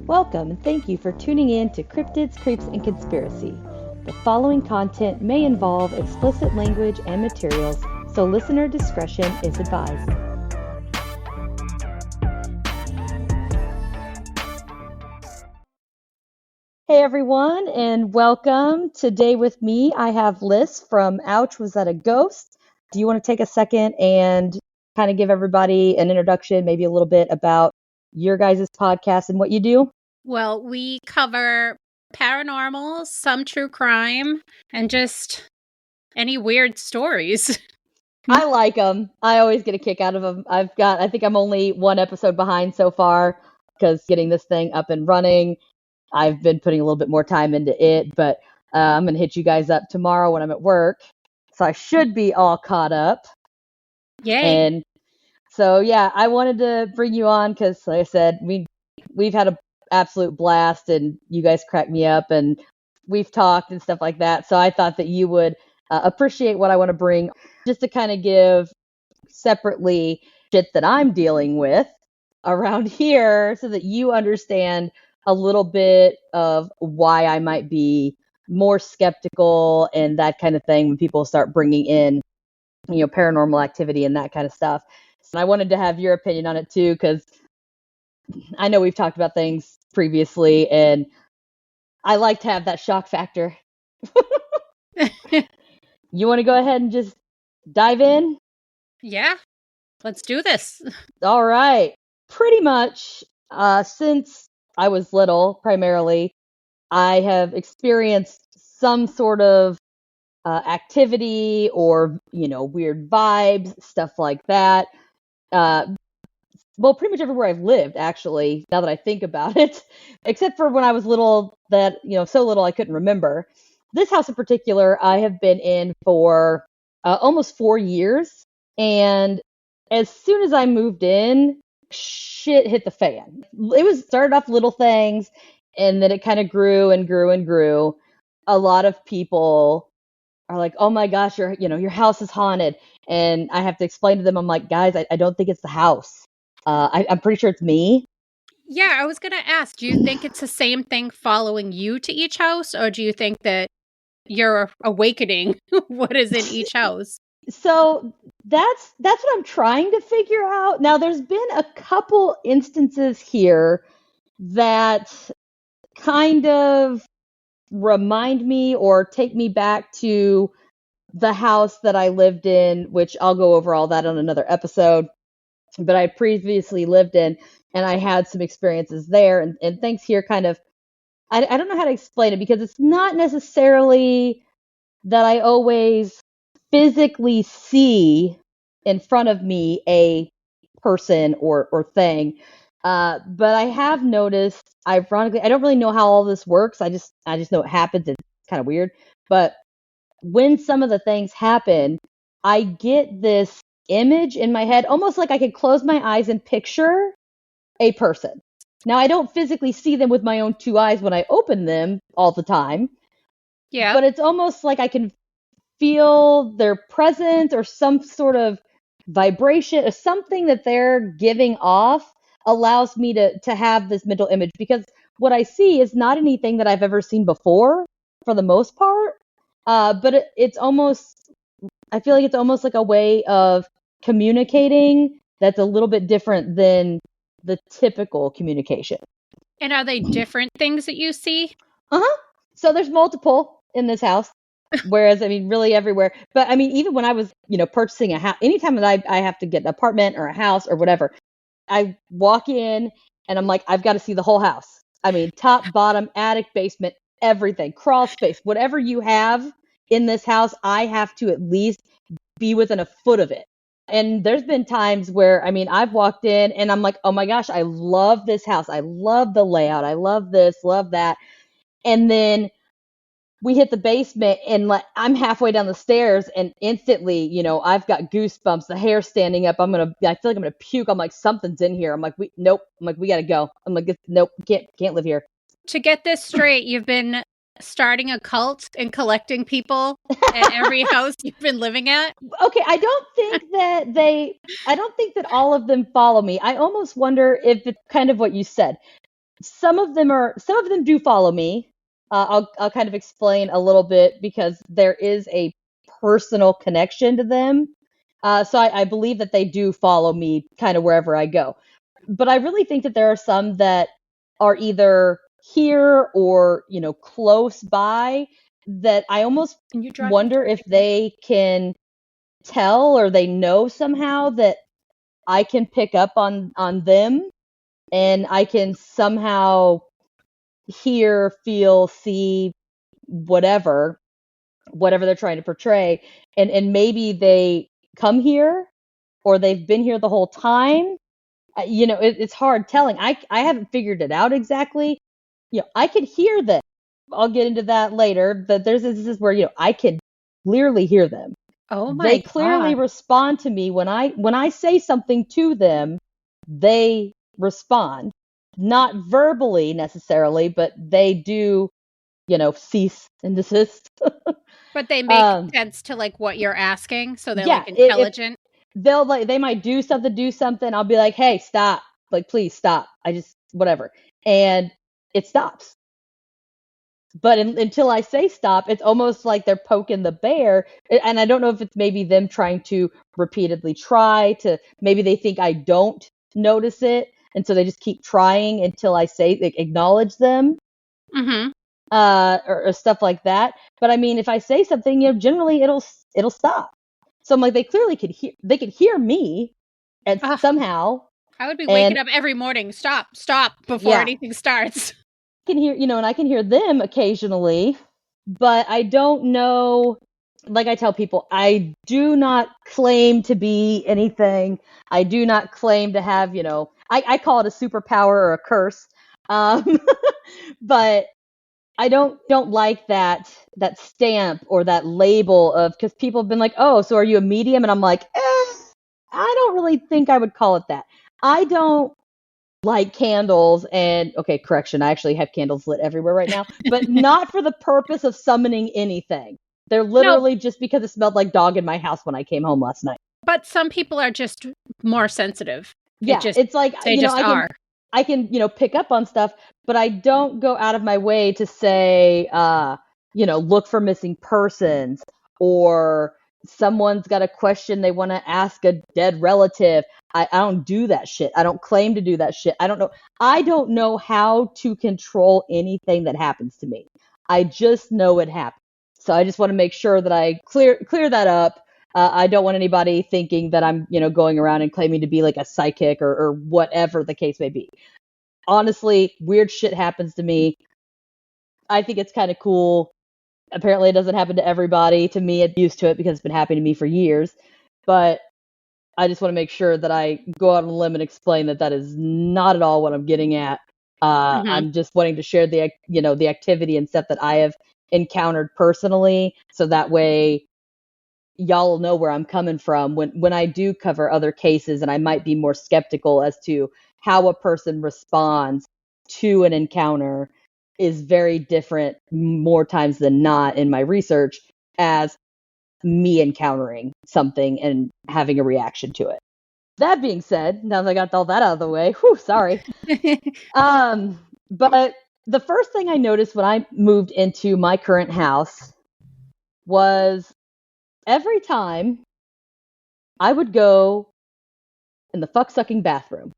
Welcome and thank you for tuning in to Cryptids, Creeps, and Conspiracy. The following content may involve explicit language and materials, so listener discretion is advised. Hey everyone, and welcome. Today with me, I have Liz from Ouch, Was That a Ghost? Do you want to take a second and kind of give everybody an introduction, maybe a little bit about your guys' podcast and what you do? Well, we cover paranormal, some true crime, and just any weird stories. I like them. I always get a kick out of them. I think I'm only one episode behind so far because getting this thing up and running, I've been putting a little bit more time into it, but I'm going to hit you guys up tomorrow when I'm at work. So I should be all caught up. Yay. And so, yeah, I wanted to bring you on because, like I said, we've had an absolute blast and you guys crack me up and we've talked and stuff like that. So I thought that you would appreciate what I want to bring just to kind of give separately shit that I'm dealing with around here so that you understand a little bit of why I might be more skeptical and that kind of thing when people start bringing in, paranormal activity and that kind of stuff. And I wanted to have your opinion on it too, because I know we've talked about things previously and I like to have that shock factor. You want to go ahead and just dive in? Yeah, let's do this. All right. Pretty much since I was little, primarily, I have experienced some sort of activity or, weird vibes, stuff like that. Well, pretty much everywhere I've lived, actually, now that I think about it, except for when I was little that, so little I couldn't remember. This house in particular, I have been in for almost 4 years. And as soon as I moved in, shit hit the fan. It started off little things, and then it kind of grew and grew and grew. A lot of people are like, "Oh my gosh, your house is haunted," and I have to explain to them, I'm like, "Guys, I don't think it's the house. I'm pretty sure it's me." Yeah, I was going to ask, do you think it's the same thing following you to each house, or do you think that you're awakening what is in each house? So that's what I'm trying to figure out. Now, there's been a couple instances here that kind of remind me or take me back to the house that I lived in, which I'll go over all that on another episode, but I previously lived in, and I had some experiences there, and things here kind of, I don't know how to explain it because it's not necessarily that I always physically see in front of me a person or thing. But I have noticed, ironically, I don't really know how all this works. I just know it happens. It's kind of weird. But when some of the things happen, I get this image in my head, almost like I could close my eyes and picture a person. Now, I don't physically see them with my own two eyes when I open them all the time. Yeah. But it's almost like I can feel their presence or some sort of vibration or something that they're giving off allows me to have this mental image, because what I see is not anything that I've ever seen before for the most part. But it's almost, I feel like it's almost like a way of communicating that's a little bit different than the typical communication. And are they different things that you see? So there's multiple in this house. Whereas, really everywhere. But even when I was, purchasing a house, anytime that I have to get an apartment or a house or whatever, I walk in and I'm like, I've got to see the whole house. Top, bottom, attic, basement, everything, crawl space, whatever you have in this house, I have to at least be within a foot of it. And there's been times where, I've walked in and I'm like, oh my gosh, I love this house. I love the layout. I love this, love that. And then we hit the basement and like I'm halfway down the stairs and instantly, I've got goosebumps, the hair standing up. I feel like I'm gonna puke. I'm like, something's in here. I'm like, nope. I'm like, we gotta go. I'm like, nope, can't live here. To get this straight, you've been starting a cult and collecting people at every house you've been living at? Okay, I don't think that all of them follow me. I almost wonder if it's kind of what you said. Some of them do follow me. I'll kind of explain a little bit because there is a personal connection to them. So I believe that they do follow me kind of wherever I go. But I really think that there are some that are either here or, close by that I almost Can you drive wonder if they can tell or they know somehow that I can pick up on them and I can somehow hear, feel, see whatever they're trying to portray, and maybe they come here or they've been here the whole time. It's hard telling. I haven't figured it out exactly. I could hear them. I'll get into that later, but this is where I could clearly hear them. Oh They my clearly God. respond to me when I say something to them. They respond, not verbally necessarily, but they do, cease and desist. But they make um, sense to like what you're asking, so they're yeah, like if intelligent. they might do something. I'll be like, hey, stop, like, please stop. I just whatever, and it stops. But until I say stop, it's almost like they're poking the bear. And I don't know if it's maybe them trying to repeatedly try to, maybe they think I don't notice it. And so they just keep trying until I say, like, acknowledge them, Mm-hmm. or stuff like that. But I mean, if I say something, generally it'll stop. So I'm like, they could hear me and Ugh, somehow, I would be waking and up every morning. Stop before yeah, anything starts. can hear, and I can hear them occasionally, but I don't know. Like I tell people, I do not claim to be anything. I do not claim to have, I call it a superpower or a curse. Um, but I don't like that stamp or that label of, because people have been like, oh, so are you a medium? And I'm like, I don't really think I would call it that. I don't light candles, and okay, correction, I actually have candles lit everywhere right now, but not for the purpose of summoning anything. They're No, literally just because it smelled like dog in my house when I came home last night. but some people are just more sensitive. Yeah, it's like, They just are. I can, pick up on stuff, but I don't go out of my way to say, look for missing persons, or someone's got a question they want to ask a dead relative. I don't do that shit. I don't claim to do that shit. I don't know. I don't know how to control anything that happens to me. I just know it happens. So I just want to make sure that I clear that up. I don't want anybody thinking that I'm, going around and claiming to be like a psychic, or whatever the case may be. Honestly, weird shit happens to me. I think it's kind of cool. Apparently, it doesn't happen to everybody. To me, it's used to it because it's been happening to me for years. But I just want to make sure that I go out on a limb and explain that that is not at all what I'm getting at. Mm-hmm. I'm just wanting to share the activity and stuff that I have encountered personally, so that way y'all will know where I'm coming from when I do cover other cases, and I might be more skeptical as to how a person responds to an encounter is very different more times than not in my research as me encountering something and having a reaction to it. That being said, now that I got all that out of the way, sorry. But the first thing I noticed when I moved into my current house was every time I would go in the fuck-sucking bathroom.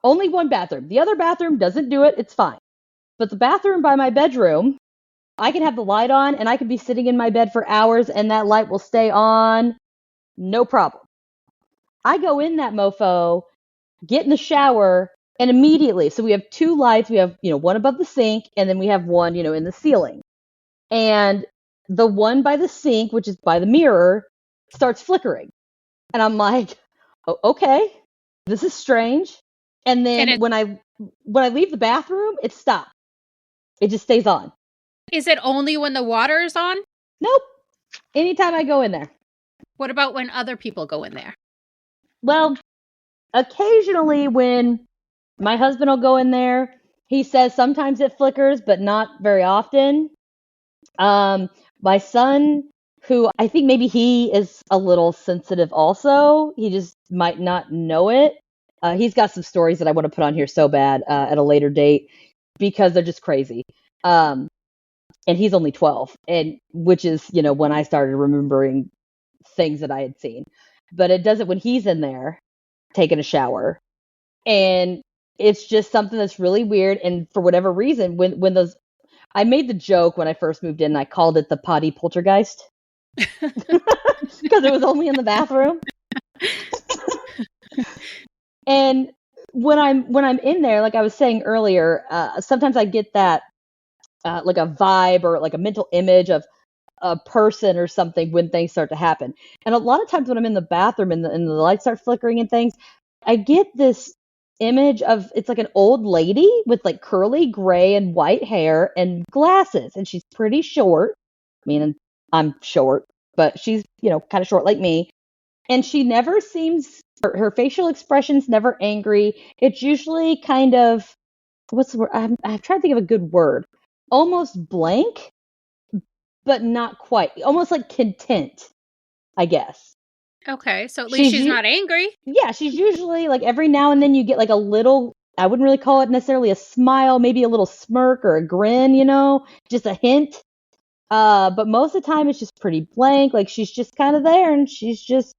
Only one bathroom. The other bathroom doesn't do it. It's fine. But the bathroom by my bedroom, I can have the light on and I can be sitting in my bed for hours and that light will stay on. No problem. I go in that mofo, get in the shower, and immediately, so we have two lights. We have, one above the sink, and then we have one, in the ceiling. And the one by the sink, which is by the mirror, starts flickering. And I'm like, okay, this is strange. And And then when I leave the bathroom, it stops. It just stays on. is it only when the water is on? Nope. Anytime I go in there. What about when other people go in there? Well, occasionally when my husband will go in there, he says sometimes it flickers, but not very often. My son, who I think maybe he is a little sensitive also, he just might not know it. He's got some stories that I want to put on here so bad at a later date because they're just crazy. And he's only 12, and which is, when I started remembering things that I had seen. But it does it when he's in there taking a shower. And it's just something that's really weird. And for whatever reason, when those, I made the joke when I first moved in, I called it the potty poltergeist because it was only in the bathroom. And when I'm in there, like I was saying earlier, sometimes I get that like a vibe or like a mental image of a person or something when things start to happen. And a lot of times when I'm in the bathroom and the lights start flickering and things, I get this image of, it's like an old lady with like curly gray and white hair and glasses, and she's pretty short. I mean, I'm short, but she's, kind of short like me. And she never seems, her facial expression's never angry. It's usually kind of, what's the word? I'm trying to think of a good word. Almost blank, but not quite. Almost like content, I guess. Okay, so at least she's not angry. Yeah, she's usually like every now and then you get like a little, I wouldn't really call it necessarily a smile, maybe a little smirk or a grin, just a hint. But most of the time it's just pretty blank. Like she's just kind of there and she's just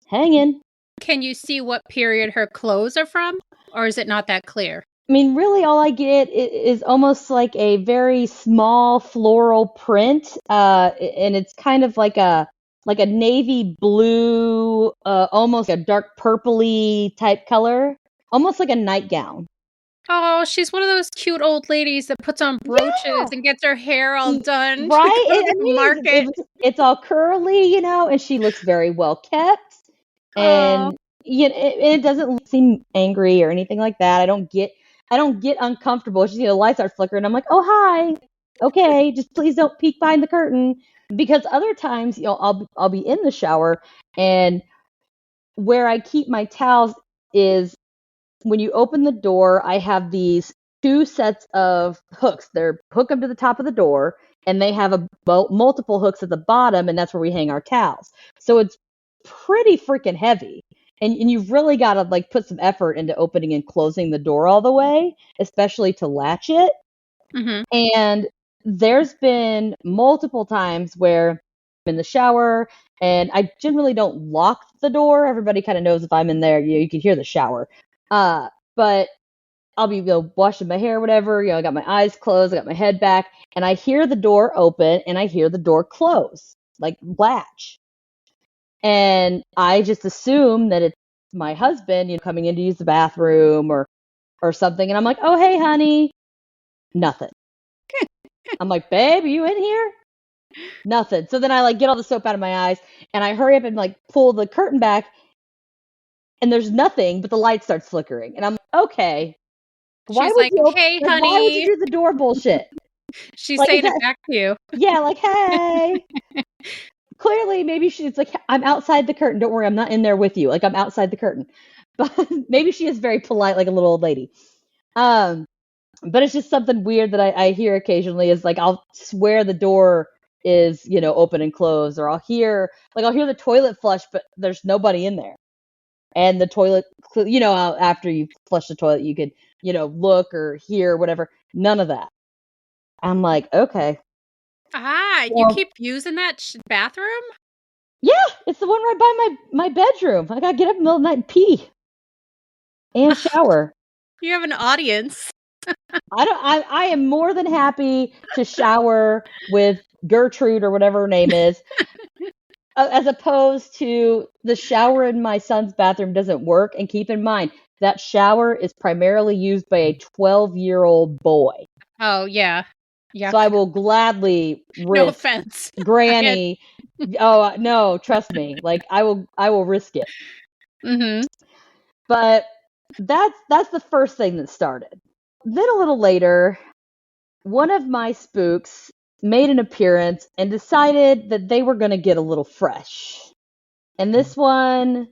hanging. Can you see what period her clothes are from? Or is it not that clear? I mean, really all I get is almost like a very small floral print. And it's kind of like a navy blue, almost a dark purpley type color, almost like a nightgown. Oh, she's one of those cute old ladies that puts on brooches and gets her hair all done. Right? To go to the market. It's all curly, and she looks very well kept. And it doesn't seem angry or anything like that. I don't get uncomfortable. She's, the lights are flickering. I'm like, oh, hi. Okay, just please don't peek behind the curtain. Because other times, I'll be in the shower, and where I keep my towels is when you open the door, I have these two sets of hooks. They're hooked up to the top of the door, and they have multiple hooks at the bottom, and that's where we hang our towels. So it's pretty freaking heavy. And you've really got to like put some effort into opening and closing the door all the way, especially to latch it. Mm-hmm. And there's been multiple times where I'm in the shower and I generally don't lock the door. Everybody kind of knows if I'm in there, you can hear the shower. But I'll be, washing my hair or whatever, I got my eyes closed, I got my head back, and I hear the door open and I hear the door close, like latch. And I just assume that it's my husband, coming in to use the bathroom or something. And I'm like, oh, hey, honey. Nothing. I'm like, babe, are you in here? Nothing. So then I like get all the soap out of my eyes and I hurry up and like pull the curtain back and there's nothing, but the light starts flickering. And I'm like, okay. She's like, hey, honey. Why would you do the door bullshit? She's like, saying it back to you. Yeah, like, hey. Clearly, maybe she's like, I'm outside the curtain. Don't worry, I'm not in there with you. Like, I'm outside the curtain. But maybe she is very polite, like a little old lady. But it's just something weird that I hear occasionally is like, I'll swear the door is, open and closed, or I'll hear the toilet flush, but there's nobody in there. And the toilet, after you flush the toilet, you could, look or hear whatever. None of that. I'm like, okay. You keep using that bathroom? Yeah, it's the one right by my bedroom. I gotta get up in the middle of the night and pee. And shower. You have an audience. I am more than happy to shower with Gertrude or whatever her name is. As opposed to the shower in my son's bathroom doesn't work. And keep in mind, that shower is primarily used by a 12-year-old boy. Oh, yeah. So I will gladly risk no offense. Granny. Oh, no, trust me. Like, I will risk it. Mm-hmm. But that's the first thing that started. Then a little later, one of my spooks made an appearance and decided that they were going to get a little fresh. And this one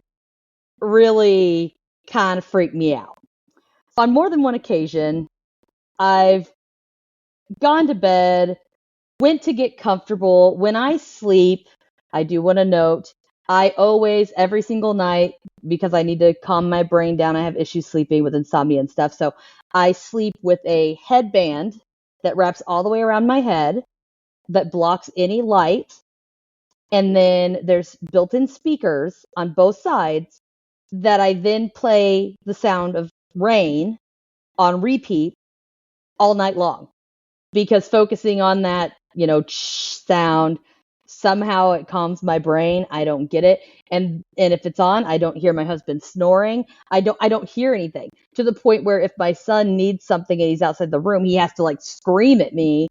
really kind of freaked me out. On more than one occasion, I've gone to bed went to get comfortable. When I sleep, I do want to note, I always, every single night, because I need to calm my brain down, I have issues sleeping with insomnia and stuff. So I sleep with a headband that wraps all the way around my head that blocks any light. And then there's built-in speakers on both sides that I then play the sound of rain on repeat all night long, because focusing on that, sound, somehow it calms my brain. I don't get it. And if it's on, I don't hear my husband snoring. I don't hear anything, to the point where if my son needs something and he's outside the room, he has to like scream at me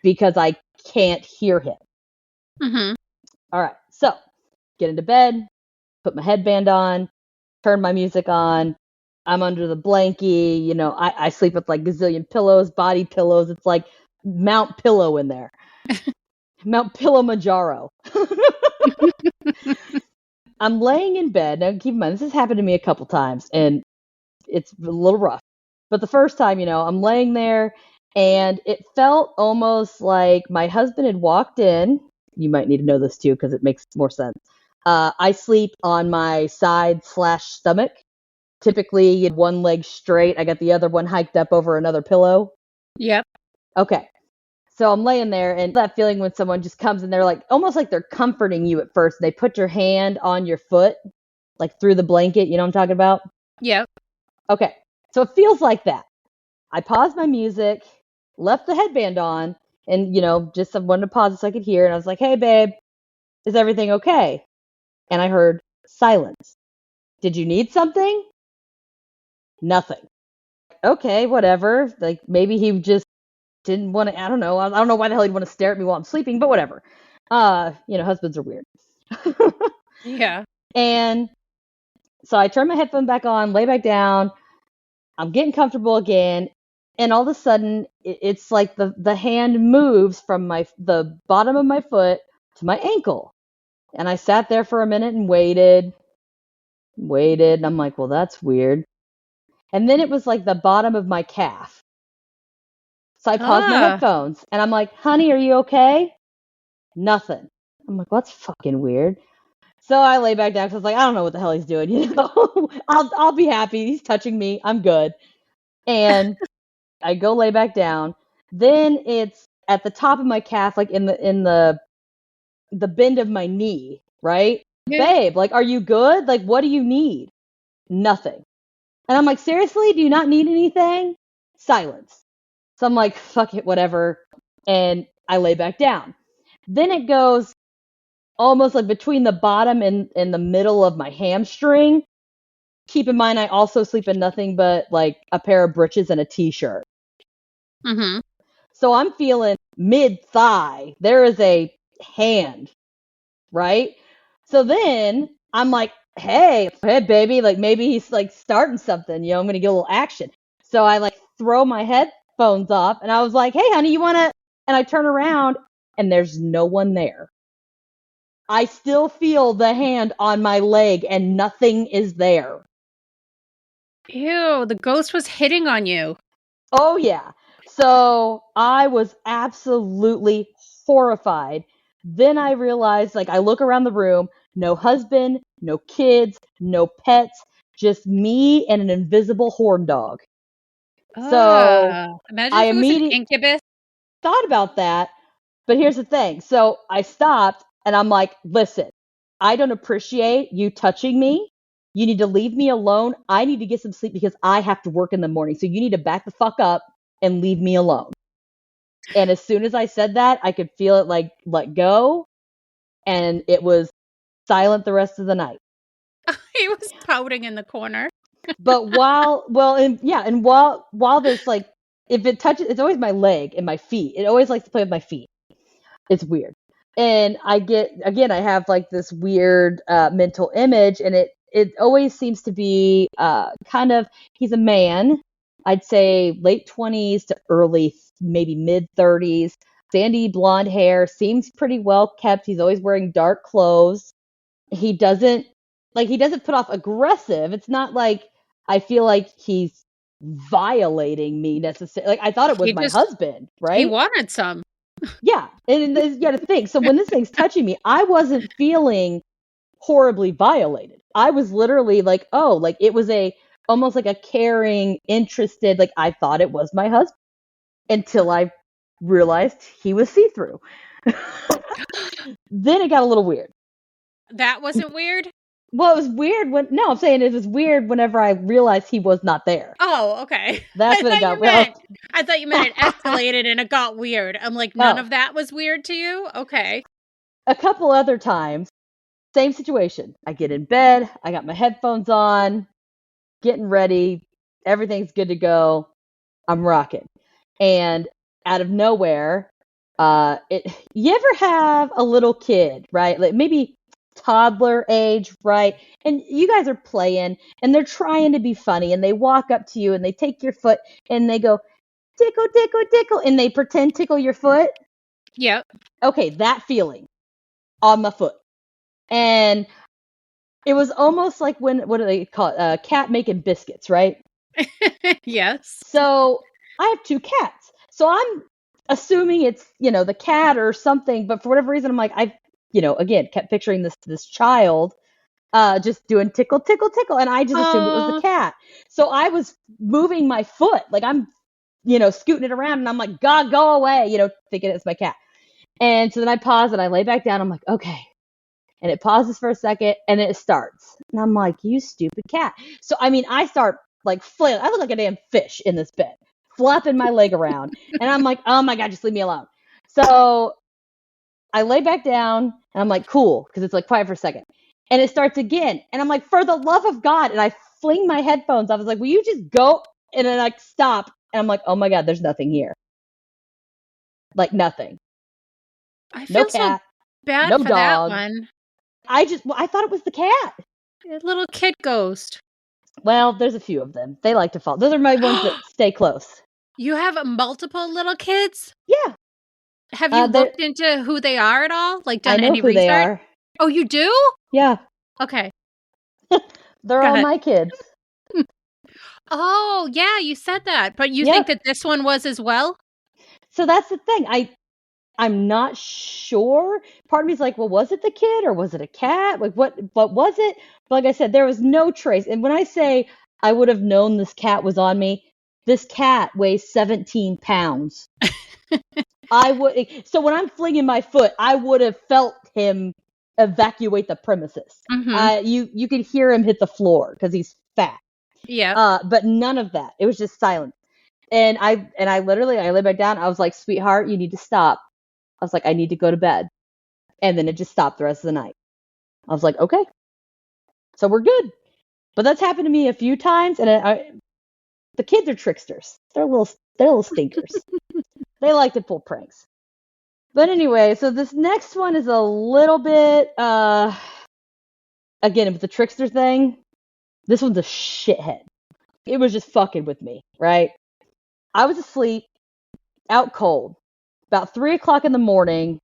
because I can't hear him. Mm-hmm. All right. So get into bed, put my headband on, turn my music on. I'm under the blankie. I sleep with like gazillion pillows, body pillows. It's like Mount Pillow in there. Mount Kilimanjaro. I'm laying in bed. Now, keep in mind, this has happened to me a couple times, and it's a little rough. But the first time, I'm laying there, and it felt almost like my husband had walked in. You might need to know this too, because it makes more sense. I sleep on my side/stomach. Typically, one leg straight. I got the other one hiked up over another pillow. Yep. Okay. So I'm laying there, and that feeling when someone just comes and they're like, almost like they're comforting you at first. They put your hand on your foot, like through the blanket. You know what I'm talking about? Yep. Okay. So it feels like that. I paused my music, left the headband on, and, just wanted to pause it so I could hear. And I was like, hey, babe, is everything okay? And I heard silence. Did you need something? Nothing. Okay, whatever. Like, maybe he just didn't want to, I don't know. I don't know why the hell he'd want to stare at me while I'm sleeping, but whatever. Husbands are weird. Yeah. And so I turn my headphone back on, lay back down. I'm getting comfortable again. And all of a sudden, it's like the hand moves from the bottom of my foot to my ankle. And I sat there for a minute and waited. And I'm like, well, that's weird. And then it was like the bottom of my calf. So I paused my headphones and I'm like, honey, are you okay? Nothing. I'm like, well, that's fucking weird. So I lay back down because I was like, I don't know what the hell he's doing. I'll be happy. He's touching me. I'm good. And I go lay back down. Then it's at the top of my calf, like in the bend of my knee, right? Yeah. Babe, like, are you good? Like, what do you need? Nothing. And I'm like, seriously? Do you not need anything? Silence. So I'm like, fuck it, whatever. And I lay back down. Then it goes almost like between the bottom and the middle of my hamstring. Keep in mind, I also sleep in nothing but like a pair of breeches and a t-shirt. Mm-hmm. So I'm feeling mid-thigh. There is a hand, right? So then I'm like, hey, baby, like maybe he's like starting something, I'm going to get a little action. So I like throw my headphones off and I was like, hey, honey, you want to, and I turn around and there's no one there. I still feel the hand on my leg and nothing is there. Ew, the ghost was hitting on you. Oh, yeah. So I was absolutely horrified. Then I realized, like, I look around the room, no husband, no kids, no pets, just me and an invisible horn dog. So imagine I if it was an immediately incubus. thought about that. But here's the thing. So I stopped and I'm like, listen, I don't appreciate you touching me. You need to leave me alone. I need to get some sleep because I have to work in the morning. So you need to back the fuck up and leave me alone. And as soon as I said that, I could feel it like let go. And it was silent the rest of the night. He was pouting in the corner. But while there's like, if it touches, it's always my leg and my feet. It always likes to play with my feet. It's weird. And I have like this weird mental image, and it always seems to be kind of, he's a man, I'd say late 20s to early, maybe mid 30s, sandy blonde hair, seems pretty well kept. He's always wearing dark clothes. He doesn't put off aggressive. It's not like I feel like he's violating me necessarily. Like, I thought it was my husband, right? He wanted some. Yeah, and you got to think. So when this thing's touching me, I wasn't feeling horribly violated. I was literally like, oh, like it was almost like a caring, interested, like I thought it was my husband until I realized he was see-through. Then it got a little weird. That wasn't weird? Well, it was weird I'm saying it was weird whenever I realized he was not there. Oh, okay. That's when it got well. I thought you meant it escalated and it got weird. I'm like, none of that was weird to you? Okay. A couple other times, same situation. I get in bed, I got my headphones on, getting ready, everything's good to go. I'm rocking. And out of nowhere, you ever have a little kid, right? Like maybe toddler age, right? And you guys are playing and they're trying to be funny and they walk up to you and they take your foot and they go, tickle, tickle, tickle, and they pretend tickle your foot. Yep. Okay, that feeling on my foot. And it was almost like what do they call it? Cat making biscuits, right? Yes. So I have 2 cats. So I'm assuming it's, the cat or something, but for whatever reason, I'm like, again, kept picturing this child just doing tickle, tickle, tickle. And I just assumed it was the cat. So I was moving my foot, like I'm, scooting it around and I'm like, God, go away, thinking it's my cat. And so then I pause and I lay back down. I'm like, okay. And it pauses for a second and it starts. And I'm like, you stupid cat. So, I start like flailing. I look like a damn fish in this bed, flapping my leg around. And I'm like, oh my God, just leave me alone. So I lay back down and I'm like, cool, because it's like quiet for a second. And it starts again. And I'm like, for the love of God. And I fling my headphones off. I was like, will you just go? And then I stop. And I'm like, oh my God, there's nothing here. Like nothing. I feel so bad no for dog. that one. I thought it was the cat. A little kid ghost. Well, there's a few of them. They like to fall. Those are my ones that stay close. You have multiple little kids? Yeah. Have you looked into who they are at all? Like done any research? I know who they are. Oh, you do? Yeah. Okay. They're all my kids. Oh, yeah, you said that. But you think that this one was as well? So that's the thing. I'm not sure. Part of me is like, well, was it the kid or was it a cat? Like, what was it? But like I said, there was no trace. And when I say I would have known this cat was on me, this cat weighs 17 pounds. So when I'm flinging my foot, I would have felt him evacuate the premises. Mm-hmm. You could hear him hit the floor because he's fat. Yeah. But none of that. It was just silent. And I literally, I lay back down. I was like, sweetheart, you need to stop. I was like, I need to go to bed. And then it just stopped the rest of the night. I was like, okay. So we're good. But that's happened to me a few times. And the kids are tricksters. They're little stinkers. They like to pull pranks. But anyway, so this next one is a little bit, again, with the trickster thing, this one's a shithead. It was just fucking with me, right? I was asleep, out cold. About 3 o'clock in the morning,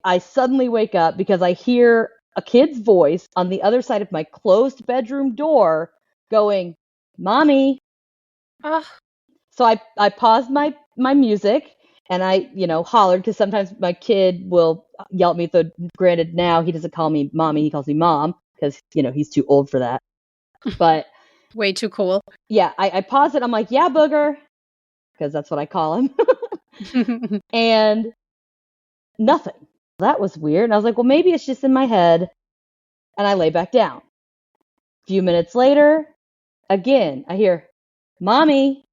I suddenly wake up because I hear a kid's voice on the other side of my closed bedroom door going, Mommy. So I paused my music and I, hollered because sometimes my kid will yell at me. Though granted, now he doesn't call me Mommy, he calls me Mom because, he's too old for that. But way too cool. Yeah, I paused it. I'm like, yeah, booger, because that's what I call him. And nothing. That was weird. And I was like, well, maybe it's just in my head. And I lay back down. A few minutes later, again, I hear, Mommy,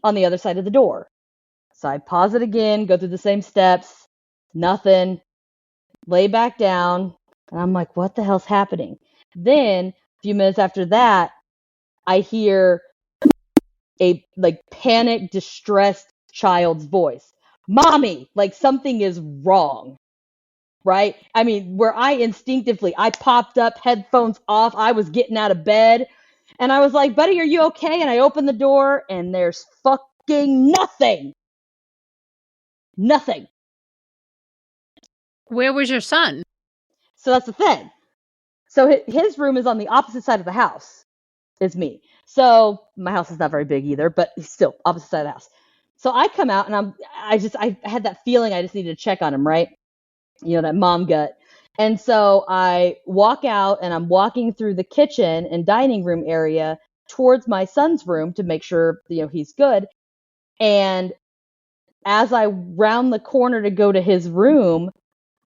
on the other side of the door. So I pause it again, go through the same steps, nothing, lay back down. And I'm like, what the hell's happening? Then, a few minutes after that, I hear a panicked, distressed child's voice. Mommy, like something is wrong. Right? I mean, where I popped up, headphones off, I was getting out of bed, and I was like, buddy, are you okay? And I opened the door, and there's fucking nothing. Nothing. Where was your son? So that's the thing. So his room is on the opposite side of the house as me. So my house is not very big either, but still, opposite side of the house. So I come out and I had that feeling I just needed to check on him, right? That mom gut. And so I walk out and I'm walking through the kitchen and dining room area towards my son's room to make sure, he's good. And as I round the corner to go to his room,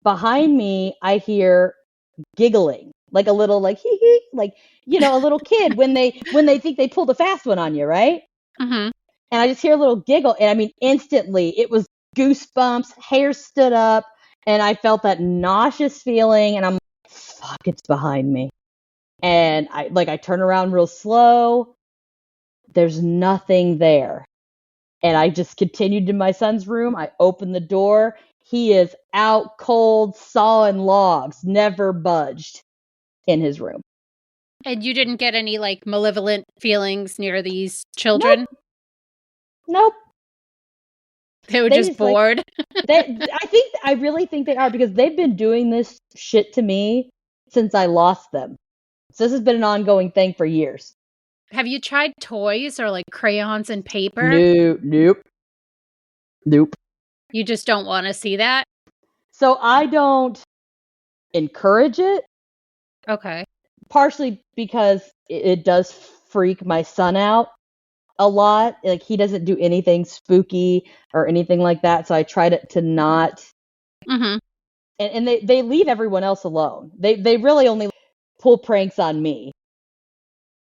behind me, I hear giggling, like a little, like, hee hee, like, a little kid when they think they pulled a fast one on you, right? Mm-hmm. And I just hear a little giggle. And I mean, instantly it was goosebumps, hair stood up, and I felt that nauseous feeling. And I'm like, fuck, it's behind me. And I turn around real slow. There's nothing there. And I just continued to my son's room. I opened the door. He is out cold, sawing logs, never budged in his room. And you didn't get any like malevolent feelings near these Nope. children? Nope. They were just bored. I really think they are, because they've been doing this shit to me since I lost them. So this has been an ongoing thing for years. Have you tried toys or like crayons and paper? Nope. You just don't want to see that? So I don't encourage it. Okay. Partially because it does freak my son out a lot. Like, he doesn't do anything spooky or anything like that. So I try to not. Mm-hmm. And they leave everyone else alone. They really only pull pranks on me.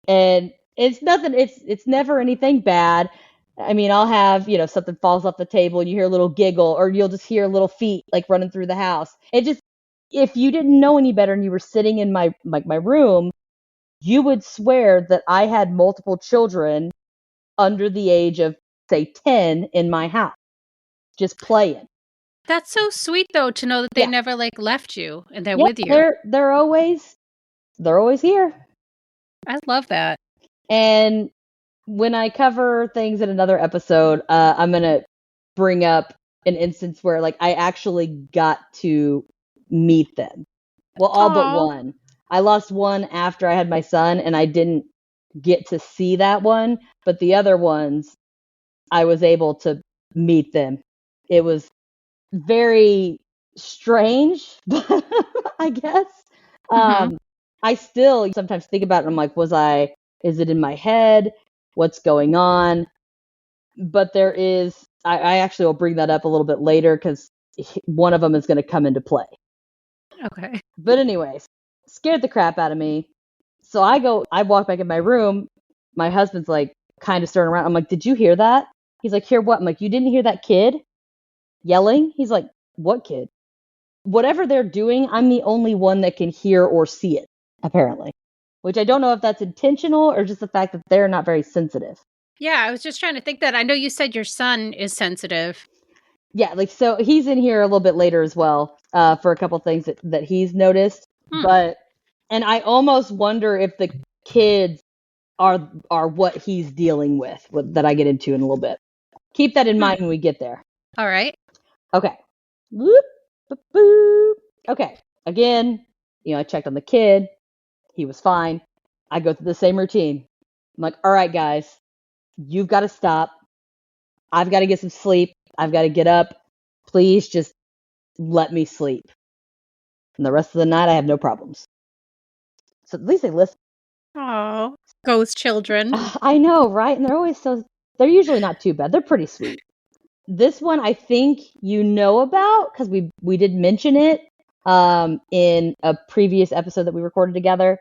And it's nothing. It's never anything bad. I mean, I'll have, something falls off the table and you hear a little giggle, or you'll just hear little feet like running through the house. If you didn't know any better and you were sitting in my room, you would swear that I had multiple children under the age of, say, 10 in my house, just playing. That's so sweet, though, to know that they never like left you and they're with you. They're always here. I love that. And when I cover things in another episode, I'm gonna bring up an instance where, like, I actually got to meet them. Well, all but one. I lost one after I had my son, and I didn't get to see that one. But the other ones, I was able to meet them. It was very strange, I guess. Mm-hmm. I still sometimes think about it, and I'm like, is it in my head? What's going on? But there is, I actually will bring that up a little bit later, because one of them is going to come into play. Okay. But anyways, scared the crap out of me. So I walk back in my room. My husband's like kind of staring around. I'm like, did you hear that? He's like, hear what? I'm like, you didn't hear that kid yelling? He's like, what kid? Whatever they're doing, I'm the only one that can hear or see it, apparently. Which I don't know if that's intentional or just the fact that they're not very sensitive. Yeah, I was just trying to think that. I know you said your son is sensitive. Yeah, like, so he's in here a little bit later as well, for a couple things that he's noticed. And I almost wonder if the kids are what he's dealing with that I get into in a little bit. Keep that in mind when we get there. All right. Okay. Whoop, boop, boop. Okay. Again, I checked on the kid. He was fine. I go through the same routine. I'm like, all right, guys, you've got to stop. I've got to get some sleep. I've got to get up. Please just let me sleep. And the rest of the night, I have no problems. So at least they listen. Oh, ghost children. I know, right? And they're usually not too bad. They're pretty sweet. This one, I think you know about, because we did mention it in a previous episode that we recorded together.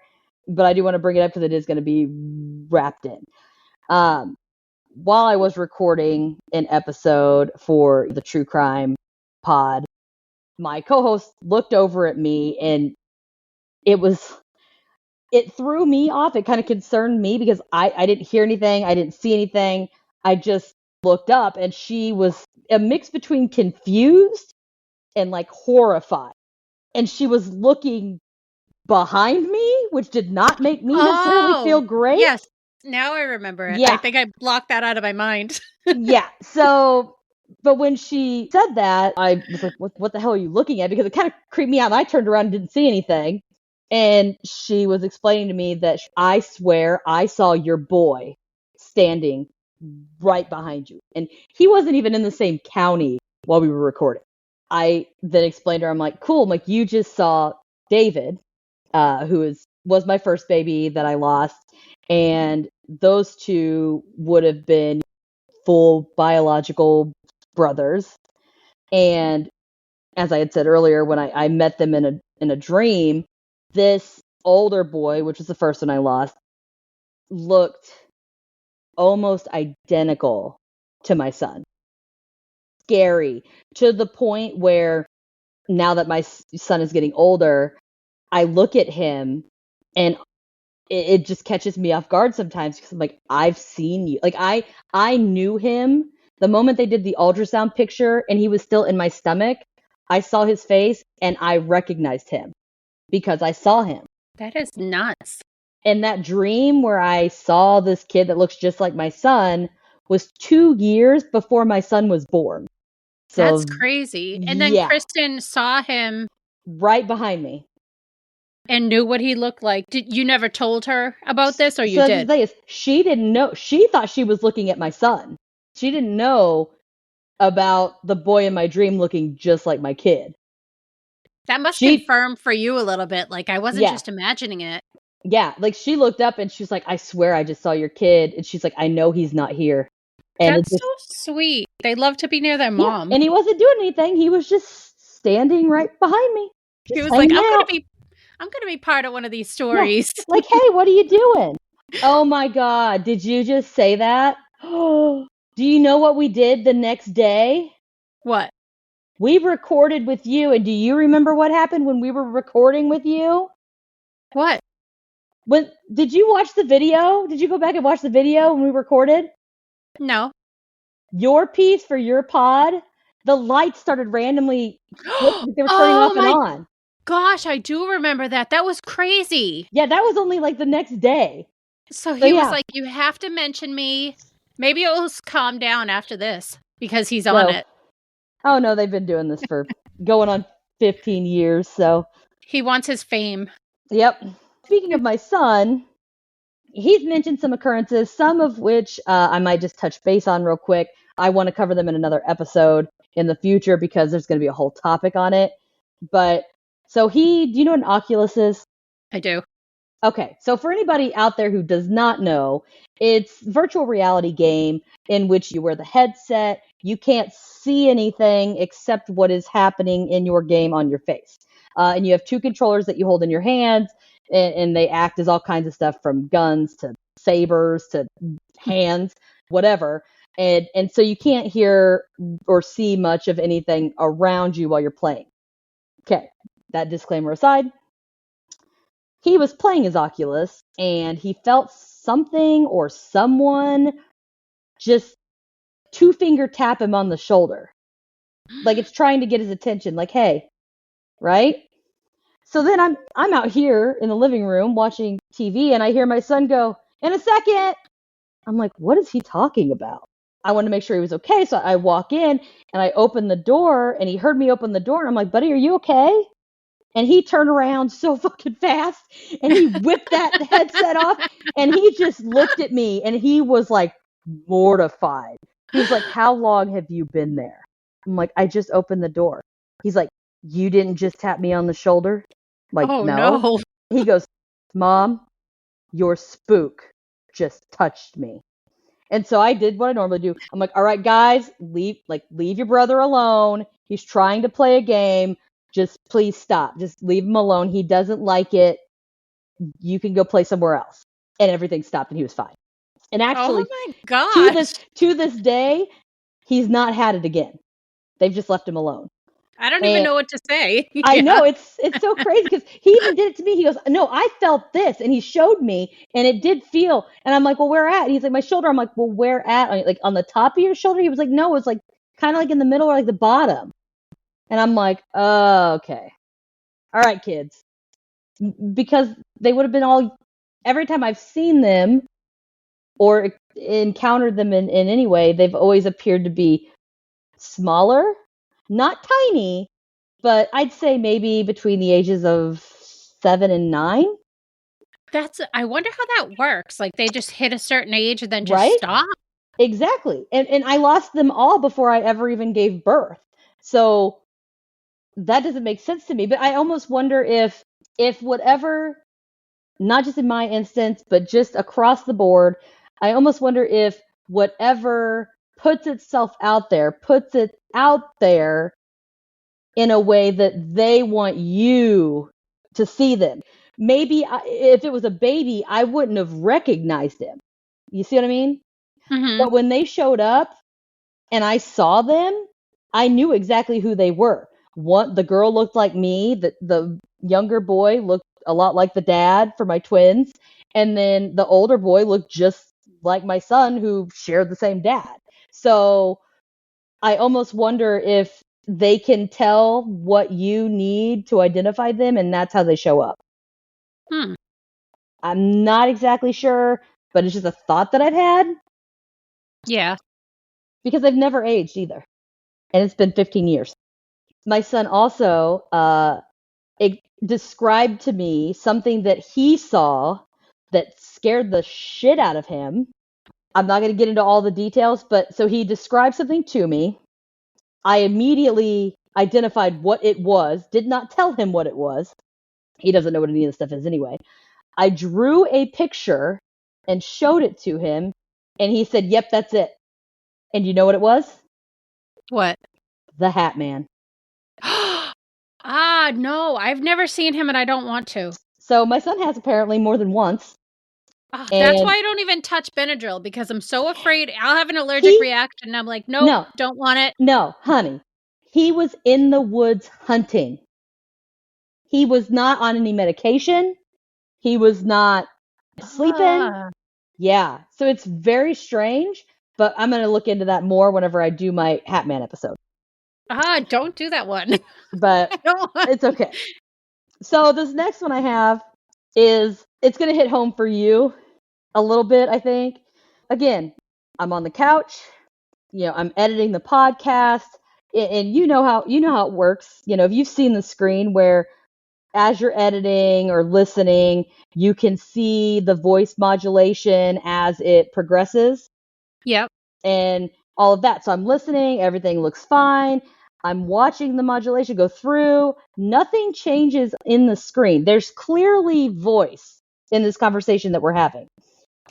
But I do want to bring it up because it is going to be wrapped in. While I was recording an episode for the True Crime pod, my co-host looked over at me, and it threw me off. It kind of concerned me because I didn't hear anything. I didn't see anything. I just looked up, and she was a mix between confused and like horrified. And she was looking behind me, which did not make me necessarily feel great. Yes. Now I remember it. Yeah. I think I blocked that out of my mind. Yeah. So, but when she said that, I was like, what the hell are you looking at? Because it kind of creeped me out. And I turned around and didn't see anything. And she was explaining to me that I swear I saw your boy standing right behind you. And he wasn't even in the same county while we were recording. I then explained to her, I'm like, cool. I'm like, you just saw David, who was my first baby that I lost. And those two would have been full biological brothers. And as I had said earlier, when I met them in a dream, this older boy, which was the first one I lost, looked almost identical to my son. Scary, to the point where now that my son is getting older, I look at him and it just catches me off guard sometimes because I'm like, I've seen you. Like I knew him the moment they did the ultrasound picture and he was still in my stomach. I saw his face and I recognized him because I saw him. That is nuts. And that dream where I saw this kid that looks just like my son was 2 years before my son was born. So That's crazy. And then yeah, Kristen saw him right behind me. and knew what he looked like. Did you never told her about this, or you So did? the thing is, she didn't know. She thought she was looking at my son. She didn't know about the boy in my dream looking just like my kid. That must She, confirm for you a little bit. Like I wasn't yeah, just imagining it. yeah. Like she looked up and she's like, "I swear, I just saw your kid." And she's like, "I know he's not here." And it That's so just, sweet. They love to be near their yeah. mom. And he wasn't doing anything. He was just standing right behind me, He just was like, hanging I'm out. gonna be part of one of these Yeah. stories. Like, hey, what are you doing? Oh my God, did you just say that? Do you know what we did the next day? What? We recorded with you, and do you remember what happened when we were recording with you? What? When did you watch the video? Did you go back and watch the video when we recorded? No. Your piece for your pod, the lights started randomly flipping. They were turning Oh off and my on. gosh, I do remember that. That was crazy. Yeah, that was only like the next day. So So he was yeah. like, you have to mention me. Maybe it will calm down after this because he's on So, it. oh no, they've been doing this for going on 15 years. So, He wants his fame. yep. Speaking of my son, he's mentioned some occurrences, some of which I might just touch base on real quick. I want to cover them in another episode in the future because there's going to be a whole topic on it. But so do you know what an Oculus is? I do. Okay, so for anybody out there who does not know, it's virtual reality game in which you wear the headset. You can't see anything except what is happening in your game on your face. And you have two controllers that you hold in your hands, and they act as all kinds of stuff from guns to sabers to hands, whatever. And so you can't hear or see much of anything around you while you're playing. Okay, that disclaimer aside, he was playing his Oculus and he felt something or someone just two finger tap him on the shoulder. Like it's trying to get his attention, like, hey, right? So then I'm out here in the living room watching TV and I hear my son go, in a second. I'm like, what is he talking about? I wanted to make sure he was okay. So I walk in and I open the door and he heard me open the door and I'm like, buddy, are you okay? And he turned around so fucking fast and he whipped that headset off and he just looked at me and he was like mortified. He was like, how long have you been there? I'm like, I just opened the door. He's like, you didn't just tap me on the shoulder? I'm like, Oh no. no. He goes, Mom, your spook just touched me. And so I did what I normally do. I'm like, all right, guys, leave your brother alone. He's trying to play a game. Just please stop. Just leave him alone. He doesn't like it. You can go play somewhere else. And everything stopped and he was fine. And actually, Oh my gosh. to this day, he's not had it again. They've just left him alone. I don't even And know what to say. I Yeah. know it's so crazy because he even did it to me. He goes, "No, I felt this," and he showed me, and it did feel. And I'm like, "Well, where at?" And he's like, "My shoulder." I'm like, "Well, where at? Like on the top of your shoulder?" He was like, "No, it's like kind of like in the middle or like the bottom." And I'm like, "Oh, okay, all right, kids," because they would have been all. Every time I've seen them or encountered them in any way, they've always appeared to be smaller, not tiny, but I'd say maybe between the ages of 7 and 9. I wonder how that works. Like they just hit a certain age and then just Right? stop. Exactly. And I lost them all before I ever even gave birth. So that doesn't make sense to me. But I almost wonder if whatever, not just in my instance, but just across the board, I almost wonder if whatever puts itself puts it out there in a way that they want you to see them. Maybe if it was a baby, I wouldn't have recognized him. You see what I mean? Mm-hmm. But when they showed up and I saw them, I knew exactly who they were. The girl looked like me. The younger boy looked a lot like the dad for my twins, and then the older boy looked just like my son, who shared the same dad. So I almost wonder if they can tell what you need to identify them, and that's how they show up. Hmm. I'm not exactly sure, but it's just a thought that I've had. Yeah. Because they've never aged either. And it's been 15 years. My son also described to me something that he saw that scared the shit out of him. I'm not going to get into all the details, but so he described something to me. I immediately identified what it was, did not tell him what it was. He doesn't know what any of this stuff is anyway. I drew a picture and showed it to him, and he said, "Yep, that's it." And you know what it was? What? The Hat Man. No, I've never seen him and I don't want to. So my son has apparently more than once. That's And why I don't even touch Benadryl, because I'm so afraid I'll have an allergic reaction. And I'm like, nope, no, don't want it. no, honey. He was in the woods hunting. He was not on any medication. He was not sleeping. Yeah. So it's very strange, but I'm going to look into that more whenever I do my Hat Man episode. Don't do that one. But it's okay. So this next one I have is, it's going to hit home for you a little bit, I think. Again, I'm on the couch, I'm editing the podcast, and you know how it works. If you've seen the screen where as you're editing or listening, you can see the voice modulation as it progresses. Yep. And all of that. So I'm listening, everything looks fine. I'm watching the modulation go through. Nothing changes in the screen. There's clearly voice in this conversation that we're having.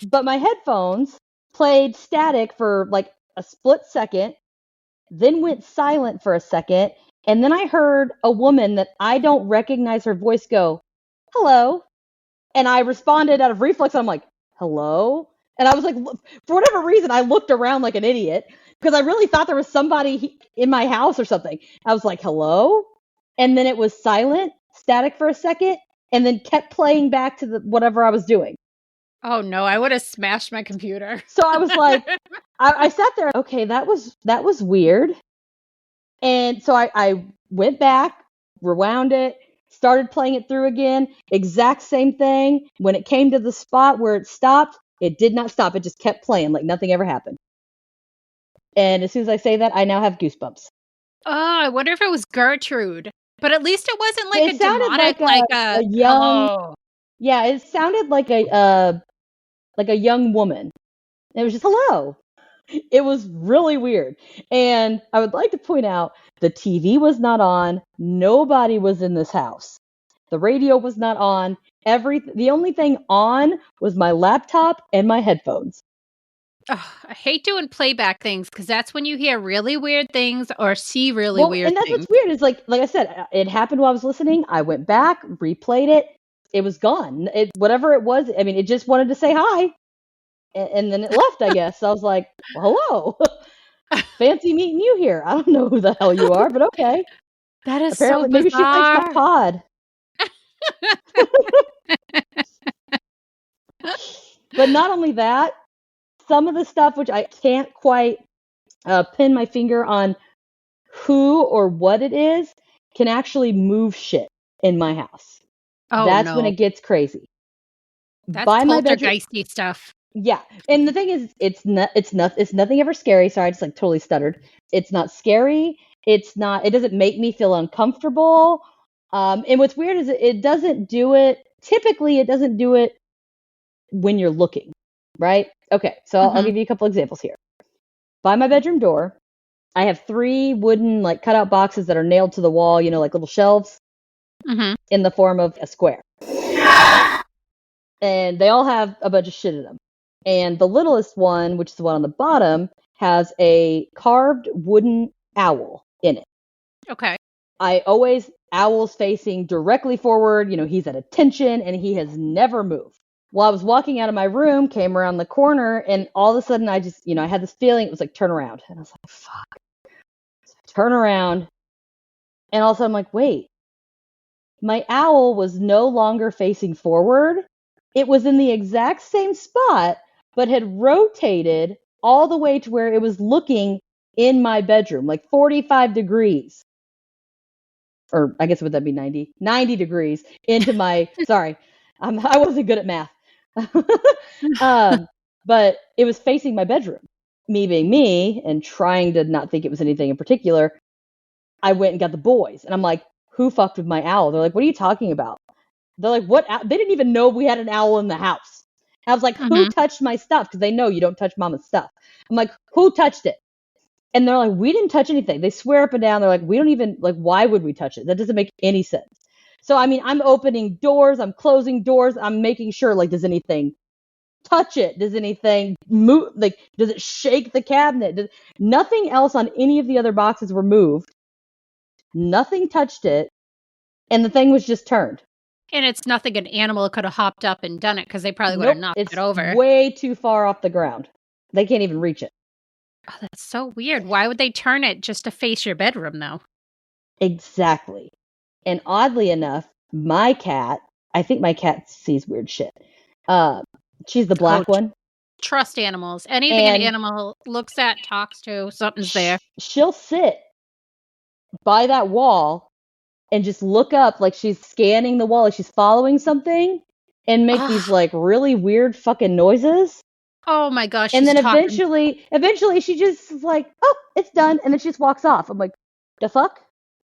But my headphones played static for like a split second, then went silent for a second, and then I heard a woman that I don't recognize her voice go, "Hello." And I responded out of reflex. I'm like, "Hello?" And I was like, for whatever reason, I looked around like an idiot because I really thought there was somebody in my house or something. I was like, "Hello?" And then it was silent, static for a second, and then kept playing back to whatever I was doing. Oh no, I would have smashed my computer. So I was like, I sat there, okay, that was weird. And so I went back, rewound it, started playing it through again. Exact same thing. When it came to the spot where it stopped, it did not stop. It just kept playing like nothing ever happened. And as soon as I say that, I now have goosebumps. I wonder if it was Gertrude. But at least it wasn't like It a sounded demonic, like a young, hello. yeah, it sounded like a young woman. It was just hello. It was really weird. And I would like to point out the TV was not on. Nobody was in this house. The radio was not on. The only thing on was my laptop and my headphones. I hate doing playback things because that's when you hear really weird things or see really weird and that's things. what's weird is like I said, it happened while I was listening. I went back, replayed it. It was gone. Whatever it was, I mean, it just wanted to say hi. And then it left, I guess. So I was like, well, hello. Fancy meeting you here. I don't know who the hell you are, but okay. That is Apparently, so maybe she likes the pod. But not only that, some of the stuff which I can't quite pin my finger on who or what it is can actually move shit in my house. Oh, That's when no. it gets crazy. That's By my bedroom, poltergeisty stuff. yeah. And the thing is, it's nothing ever scary. Sorry, I just like totally stuttered. It's not scary. It doesn't make me feel uncomfortable. And what's weird is it doesn't do it. Typically, it doesn't do it when you're looking, right? Okay, so I'll give you a couple examples here. by my bedroom door. I have 3 wooden, like, cutout boxes that are nailed to the wall, like little shelves in the form of a square. And they all have a bunch of shit in them. And the littlest one, which is the one on the bottom, has a carved wooden owl in it. Okay. Owl's facing directly forward, he's at attention, and he has never moved. Well, I was walking out of my room, came around the corner, and all of a sudden I just, I had this feeling, it was like, turn around. And I was like, fuck. So I turn around, and all of a sudden I'm like, wait. My owl was no longer facing forward. It was in the exact same spot, but had rotated all the way to where it was looking in my bedroom, like 45 degrees. Or I guess would that be 90? 90 degrees into my, sorry, I wasn't good at math. But it was facing my bedroom. Me being me and trying to not think it was anything in particular, I went and got the boys. And I'm like, who fucked with my owl? They're like, what are you talking about? They're like, what? They didn't even know we had an owl in the house. And I was like, who touched my stuff? Because they know you don't touch mama's stuff. I'm like, who touched it? And they're like, we didn't touch anything. They swear up and down. They're like, we don't even, like, why would we touch it? That doesn't make any sense. So, I mean, I'm opening doors. I'm closing doors. I'm making sure, like, does anything touch it? Does anything move? Like, does it shake the cabinet? Nothing else on any of the other boxes were moved. Nothing touched it. And the thing was just turned. And it's nothing an animal could have hopped up and done it because they probably would have knocked it over. It's way too far off the ground. They can't even reach it. Oh, that's so weird. Why would they turn it just to face your bedroom, though? Exactly. And oddly enough, my cat, I think my cat sees weird shit. She's the black one. Trust animals. Anything an animal looks at, talks to, something's there. She'll sit by that wall and just look up like she's scanning the wall, like she's following something, and make these like really weird fucking noises. Oh my gosh. And then eventually she just is like, oh, it's done. And then she just walks off. I'm like, the fuck?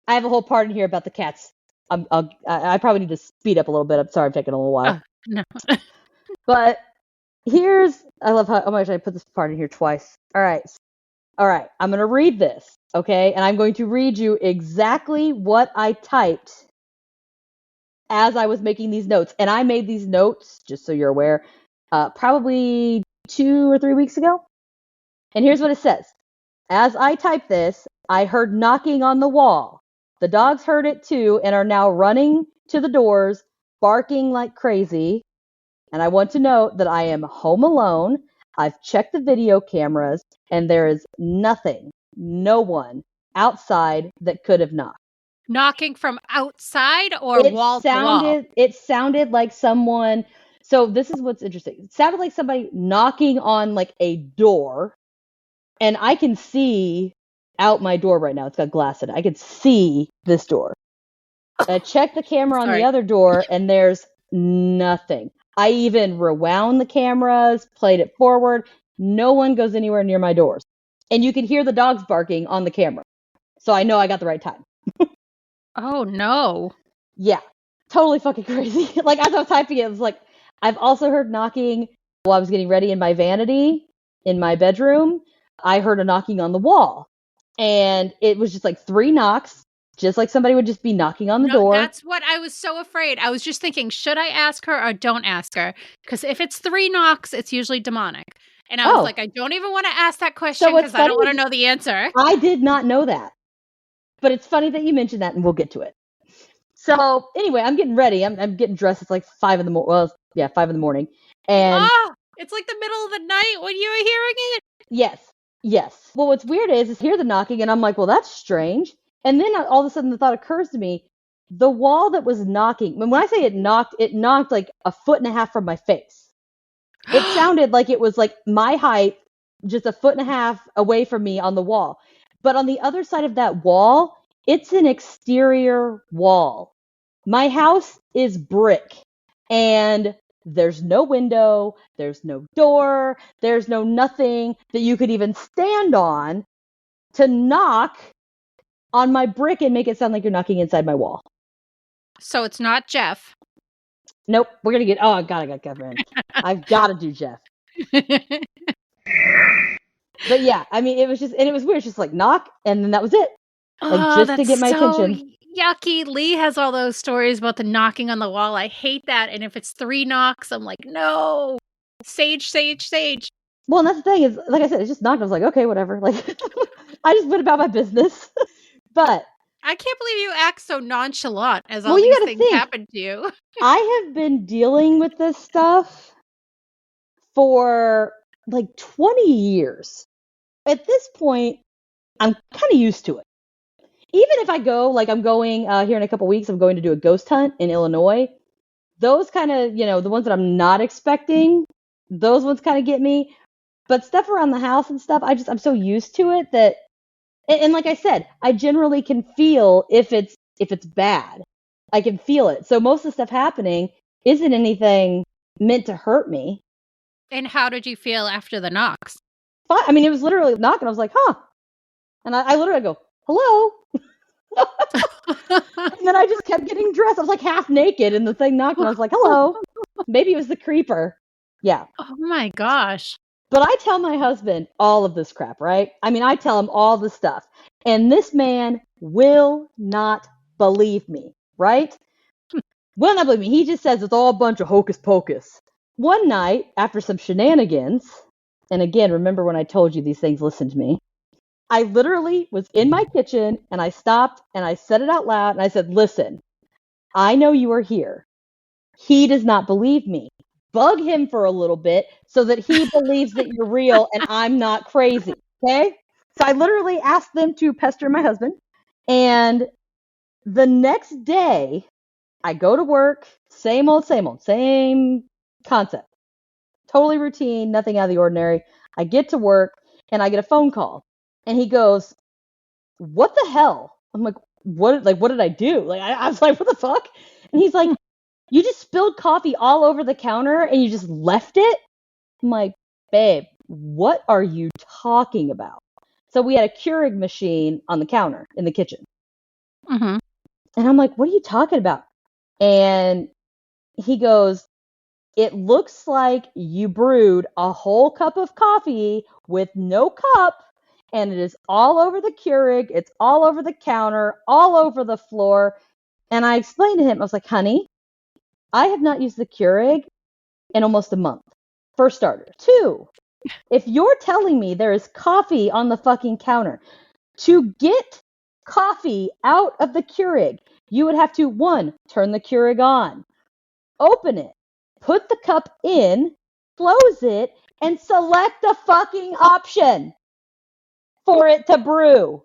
I have a whole part in here about the cats. I probably need to speed up a little bit. I'm sorry I'm taking a little while. No. But I love how much I put this part in here twice. All right. I'm going to read this. Okay. And I'm going to read you exactly what I typed as I was making these notes. And I made these notes, just so you're aware, probably 2 or 3 weeks ago. And here's what it says. As I type this, I heard knocking on the wall. The dogs heard it too and are now running to the doors, barking like crazy. And I want to note that I am home alone. I've checked the video cameras and there is no one outside that could have knocked. Knocking from outside or wall to wall? It sounded like someone. So this is what's interesting. It sounded like somebody knocking on like a door, and I can see out my door right now. It's got glass in it. I can see this door. I checked the camera on the other door, and there's nothing. I even rewound the cameras, played it forward. No one goes anywhere near my doors. And you can hear the dogs barking on the camera. So I know I got the right time. Oh, no. Yeah. Totally fucking crazy. Like, as I was typing it, it was like, I've also heard knocking while I was getting ready in my vanity in my bedroom. I heard a knocking on the wall. And it was just like 3 knocks, just like somebody would just be knocking on the door. That's what I was so afraid. I was just thinking, should I ask her or don't ask her? Because if it's 3 knocks, it's usually demonic. And I was like, I don't even want to ask that question because I don't want to know the answer. I did not know that. But it's funny that you mentioned that, and we'll get to it. So anyway, I'm getting ready. I'm getting dressed. It's like 5 in the morning. Well, yeah, 5 in the morning. And it's like the middle of the night when you were hearing it. Yes. Well, what's weird is hear the knocking, and I'm like, well, that's strange. And then all of a sudden the thought occurs to me, the wall that was knocking, when I say it knocked like 1.5 feet from my face. It sounded like it was like my height, just 1.5 feet away from me on the wall. But on the other side of that wall, it's an exterior wall. My house is brick, and there's no window, there's no door, there's no nothing that you could even stand on to knock on my brick and make it sound like you're knocking inside my wall. So it's not Jeff. Nope. We're going to get, I got Kevin. I've got to do Jeff. But yeah, I mean, it was just, and it was weird. It's just like knock, and then that was it. Like just to get my attention. Yucky. Lee has all those stories about the knocking on the wall. I hate that. And if it's 3 knocks, I'm like, no. Sage. Well, and that's the thing is, like I said, it just knocked. I was like, okay, whatever. Like, I just went about my business. But I can't believe you act so nonchalant as all these things happen to you. I have been dealing with this stuff for like 20 years. At this point, I'm kind of used to it. Even if I go, like I'm going here in a couple weeks, I'm going to do a ghost hunt in Illinois. Those kind of, the ones that I'm not expecting, those ones kind of get me. But stuff around the house and stuff, I'm so used to it that, and like I said, I generally can feel if it's bad. I can feel it. So most of the stuff happening isn't anything meant to hurt me. And how did you feel after the knocks? I mean, it was literally knocking. I was like, huh. And I literally go, hello. And then I just kept getting dressed. I was like half naked and the thing knocked and I was like, hello. Maybe it was the creeper. Yeah. Oh my gosh. But I tell my husband all of this crap, right? I mean, I tell him all the stuff. And this man will not believe me, right? Will not believe me. He just says it's all a bunch of hocus pocus. One night, after some shenanigans, and again, remember when I told you these things, listen to me. I literally was in my kitchen and I stopped and I said it out loud and I said, listen, I know you are here. He does not believe me. Bug him for a little bit so that he believes that you're real and I'm not crazy. Okay? So I literally asked them to pester my husband. And the next day, I go to work, same concept. Totally routine, nothing out of the ordinary. I get to work and I get a phone call. And he goes, what the hell? I'm like, what did I do? Like, I was like, what the fuck? And he's like, you just spilled coffee all over the counter and you just left it? I'm like, babe, what are you talking about? So we had a Keurig machine on the counter in the kitchen. Mm-hmm. And I'm like, what are you talking about? And he goes, it looks like you brewed a whole cup of coffee with no cup. And it is all over the Keurig. It's all over the counter, all over the floor. And I explained to him, I was like, honey, I have not used the Keurig in almost a month. For starters. 2, if you're telling me there is coffee on the fucking counter, to get coffee out of the Keurig, you would have to, 1, turn the Keurig on, open it, put the cup in, close it, and select the fucking option for it to brew.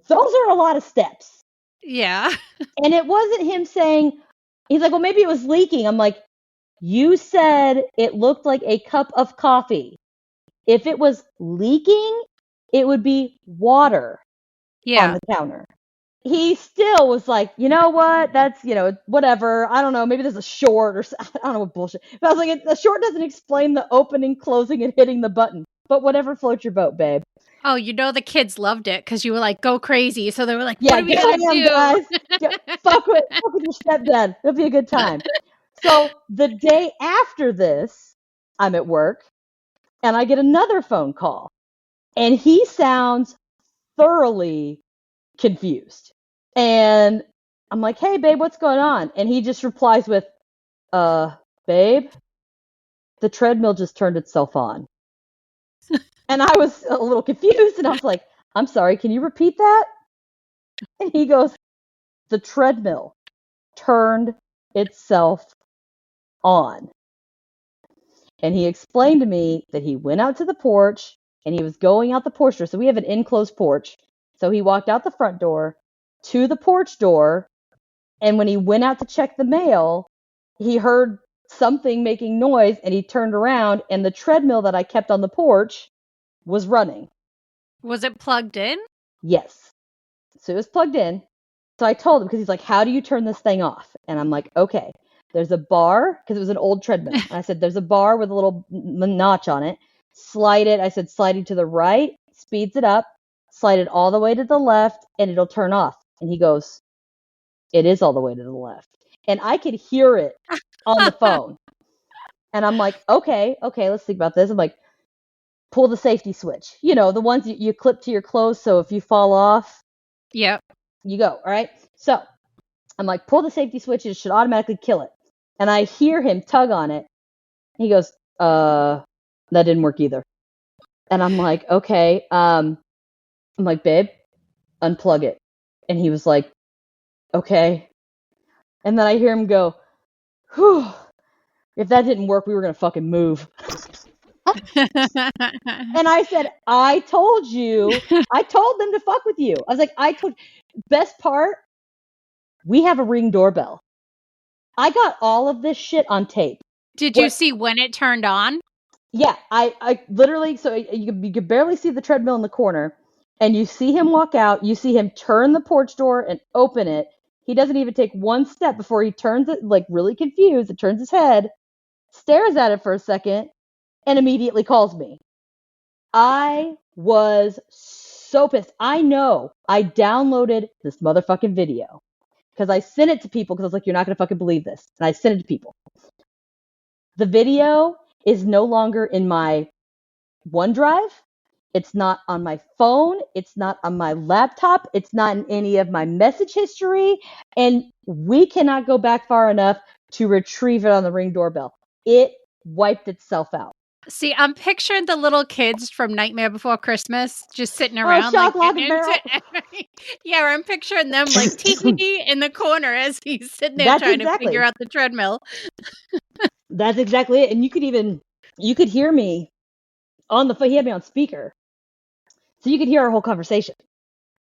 Those are a lot of steps. Yeah. And it wasn't him saying, he's like, well, maybe it was leaking. I'm like, you said it looked like a cup of coffee. If it was leaking, it would be water on the counter. He still was like, you know what? That's, whatever. I don't know. Maybe there's a short or I don't know what bullshit. But I was like, the short doesn't explain the opening, closing, and hitting the button. But whatever floats your boat, babe. Oh, the kids loved it because you were like, go crazy. So they were like, what are we going to do? Guys. Fuck with your stepdad. It'll be a good time. So the day after this, I'm at work and I get another phone call. And he sounds thoroughly confused. And I'm like, hey, babe, what's going on? And he just replies with, babe, the treadmill just turned itself on. And I was a little confused. And I was like, I'm sorry, can you repeat that? And he goes, the treadmill turned itself on. And he explained to me that he went out to the porch and he was going out the porch door. So we have an enclosed porch. So he walked out the front door to the porch door. And when he went out to check the mail, he heard something making noise and he turned around and the treadmill that I kept on the porch was running. Was it plugged in? Yes. So it was plugged in. So I told him, because he's like, how do you turn this thing off? And I'm like, okay, there's a bar, because it was an old treadmill. And I said, there's a bar with a little notch on it. Slide it. I said, sliding to the right, speeds it up, slide it all the way to the left, and it'll turn off. And he goes, it is all the way to the left. And I could hear it on the phone. And I'm like, okay, let's think about this. I'm like, pull the safety switch. You know, the ones you clip to your clothes, so if you fall off, yep, you go. All right. So I'm like, pull the safety switch. It should automatically kill it. And I hear him tug on it. He goes, that didn't work either. And I'm like, okay. I'm like, babe, unplug it. And he was like, okay. And then I hear him go, whew, if that didn't work, we were going to fucking move. And I said, I told them to fuck with you. I was like, best part, we have a Ring doorbell. I got all of this shit on tape. Did you see when it turned on? Yeah, I literally, so you could barely see the treadmill in the corner, and you see him walk out, you see him turn the porch door and open it. He doesn't even take one step before he turns it, like really confused, it turns his head, stares at it for a second, and immediately calls me. I was so pissed. I know I downloaded this motherfucking video because I sent it to people because I was like, you're not going to fucking believe this. And I sent it to people. The video is no longer in my OneDrive. It's not on my phone. It's not on my laptop. It's not in any of my message history. And we cannot go back far enough to retrieve it on the Ring doorbell. It wiped itself out. See, I'm picturing the little kids from Nightmare Before Christmas just sitting around shock, lock, and barrel. Yeah, I'm picturing them like tee in the corner as he's sitting there trying to figure out the treadmill. That's exactly it. And you could hear me on the phone. He had me on speaker. So you could hear our whole conversation.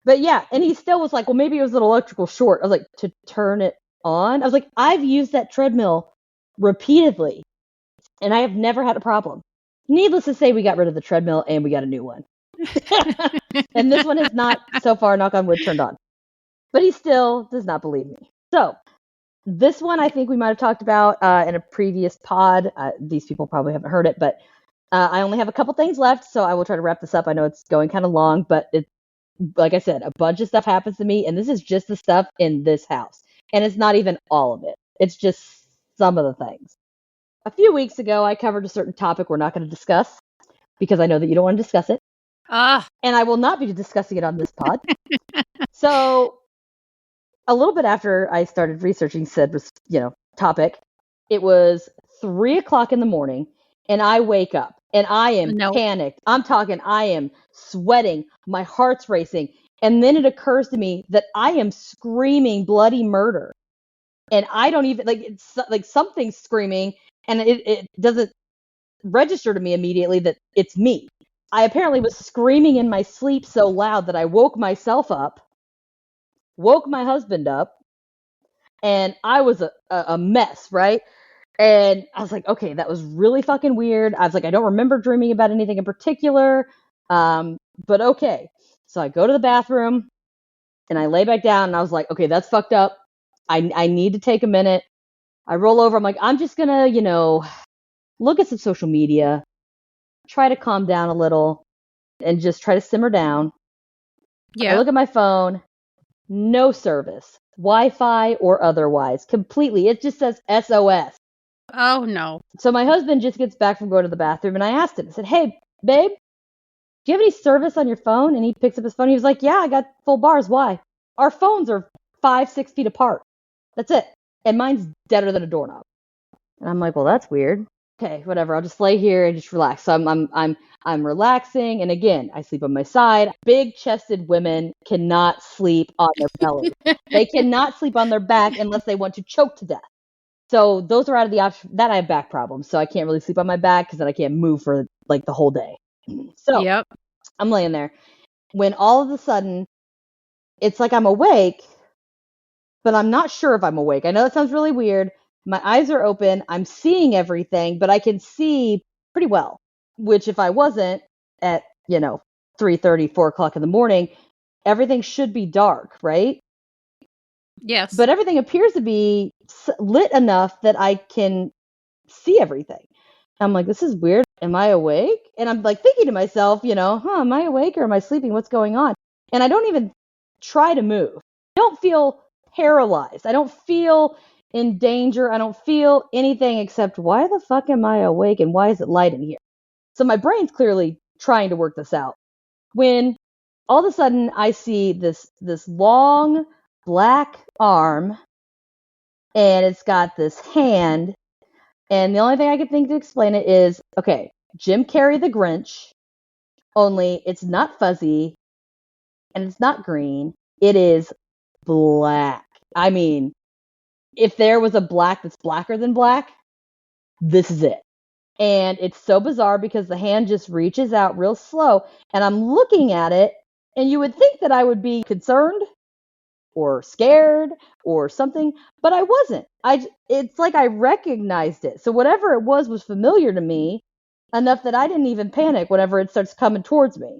But yeah, and he still was like, well, maybe it was an electrical short. I was like, to turn it on? I was like, I've used that treadmill repeatedly, and I have never had a problem. Needless to say, we got rid of the treadmill, and we got a new one. And this one has not, so far, knock on wood, turned on. But he still does not believe me. So this one I think we might have talked about in a previous pod. These people probably haven't heard it, but I only have a couple things left, so I will try to wrap this up. I know it's going kind of long, but it's, like I said, a bunch of stuff happens to me, and this is just the stuff in this house. And it's not even all of it. It's just some of the things. A few weeks ago, I covered a certain topic we're not going to discuss because I know that you don't want to discuss it. And I will not be discussing it on this pod. So a little bit after I started researching said, topic, it was 3:00 in the morning, and I wake up, and I am panicked. I'm talking, I am sweating, my heart's racing, and then it occurs to me that I am screaming bloody murder, and I don't even, it's like something's screaming, and it doesn't register to me immediately that it's me. I apparently was screaming in my sleep so loud that I woke myself up, woke my husband up, and I was a mess, right? And I was like, okay, that was really fucking weird. I was like, I don't remember dreaming about anything in particular, but okay. So I go to the bathroom, and I lay back down, and I was like, okay, that's fucked up. I need to take a minute. I roll over. I'm like, I'm just going to, look at some social media, try to calm down a little, and just try to simmer down. Yeah. I look at my phone, no service, Wi-Fi or otherwise, completely. It just says SOS. Oh, no. So my husband just gets back from going to the bathroom, and I asked him, I said, hey, babe, do you have any service on your phone? And he picks up his phone. He was like, yeah, I got full bars. Why? Our phones are 5-6 feet apart. That's it. And mine's deader than a doorknob. And I'm like, well, that's weird. Okay, whatever. I'll just lay here and just relax. So I'm relaxing. And again, I sleep on my side. Big-chested women cannot sleep on their belly. They cannot sleep on their back unless they want to choke to death. So those are out of the option. That I have back problems, so I can't really sleep on my back because then I can't move for like the whole day. So yep. I'm laying there when all of a sudden it's like I'm awake, but I'm not sure if I'm awake. I know that sounds really weird. My eyes are open. I'm seeing everything, but I can see pretty well, which if I wasn't at, 3:30, 4:00 in the morning, everything should be dark, right? Yes. But everything appears to be lit enough that I can see everything. I'm like, this is weird. Am I awake? And I'm like thinking to myself, am I awake or am I sleeping? What's going on? And I don't even try to move. I don't feel paralyzed. I don't feel in danger. I don't feel anything except why the fuck am I awake and why is it light in here? So my brain's clearly trying to work this out. When all of a sudden I see this long black arm, and it's got this hand, and the only thing I can think to explain it is, okay, Jim Carrey the Grinch, only it's not fuzzy, and it's not green. It is black. I mean, if there was a black that's blacker than black, this is it. And it's so bizarre because the hand just reaches out real slow, and I'm looking at it, and you would think that I would be concerned or scared or something, but I wasn't. It's like I recognized it. So whatever it was familiar to me enough that I didn't even panic whenever it starts coming towards me.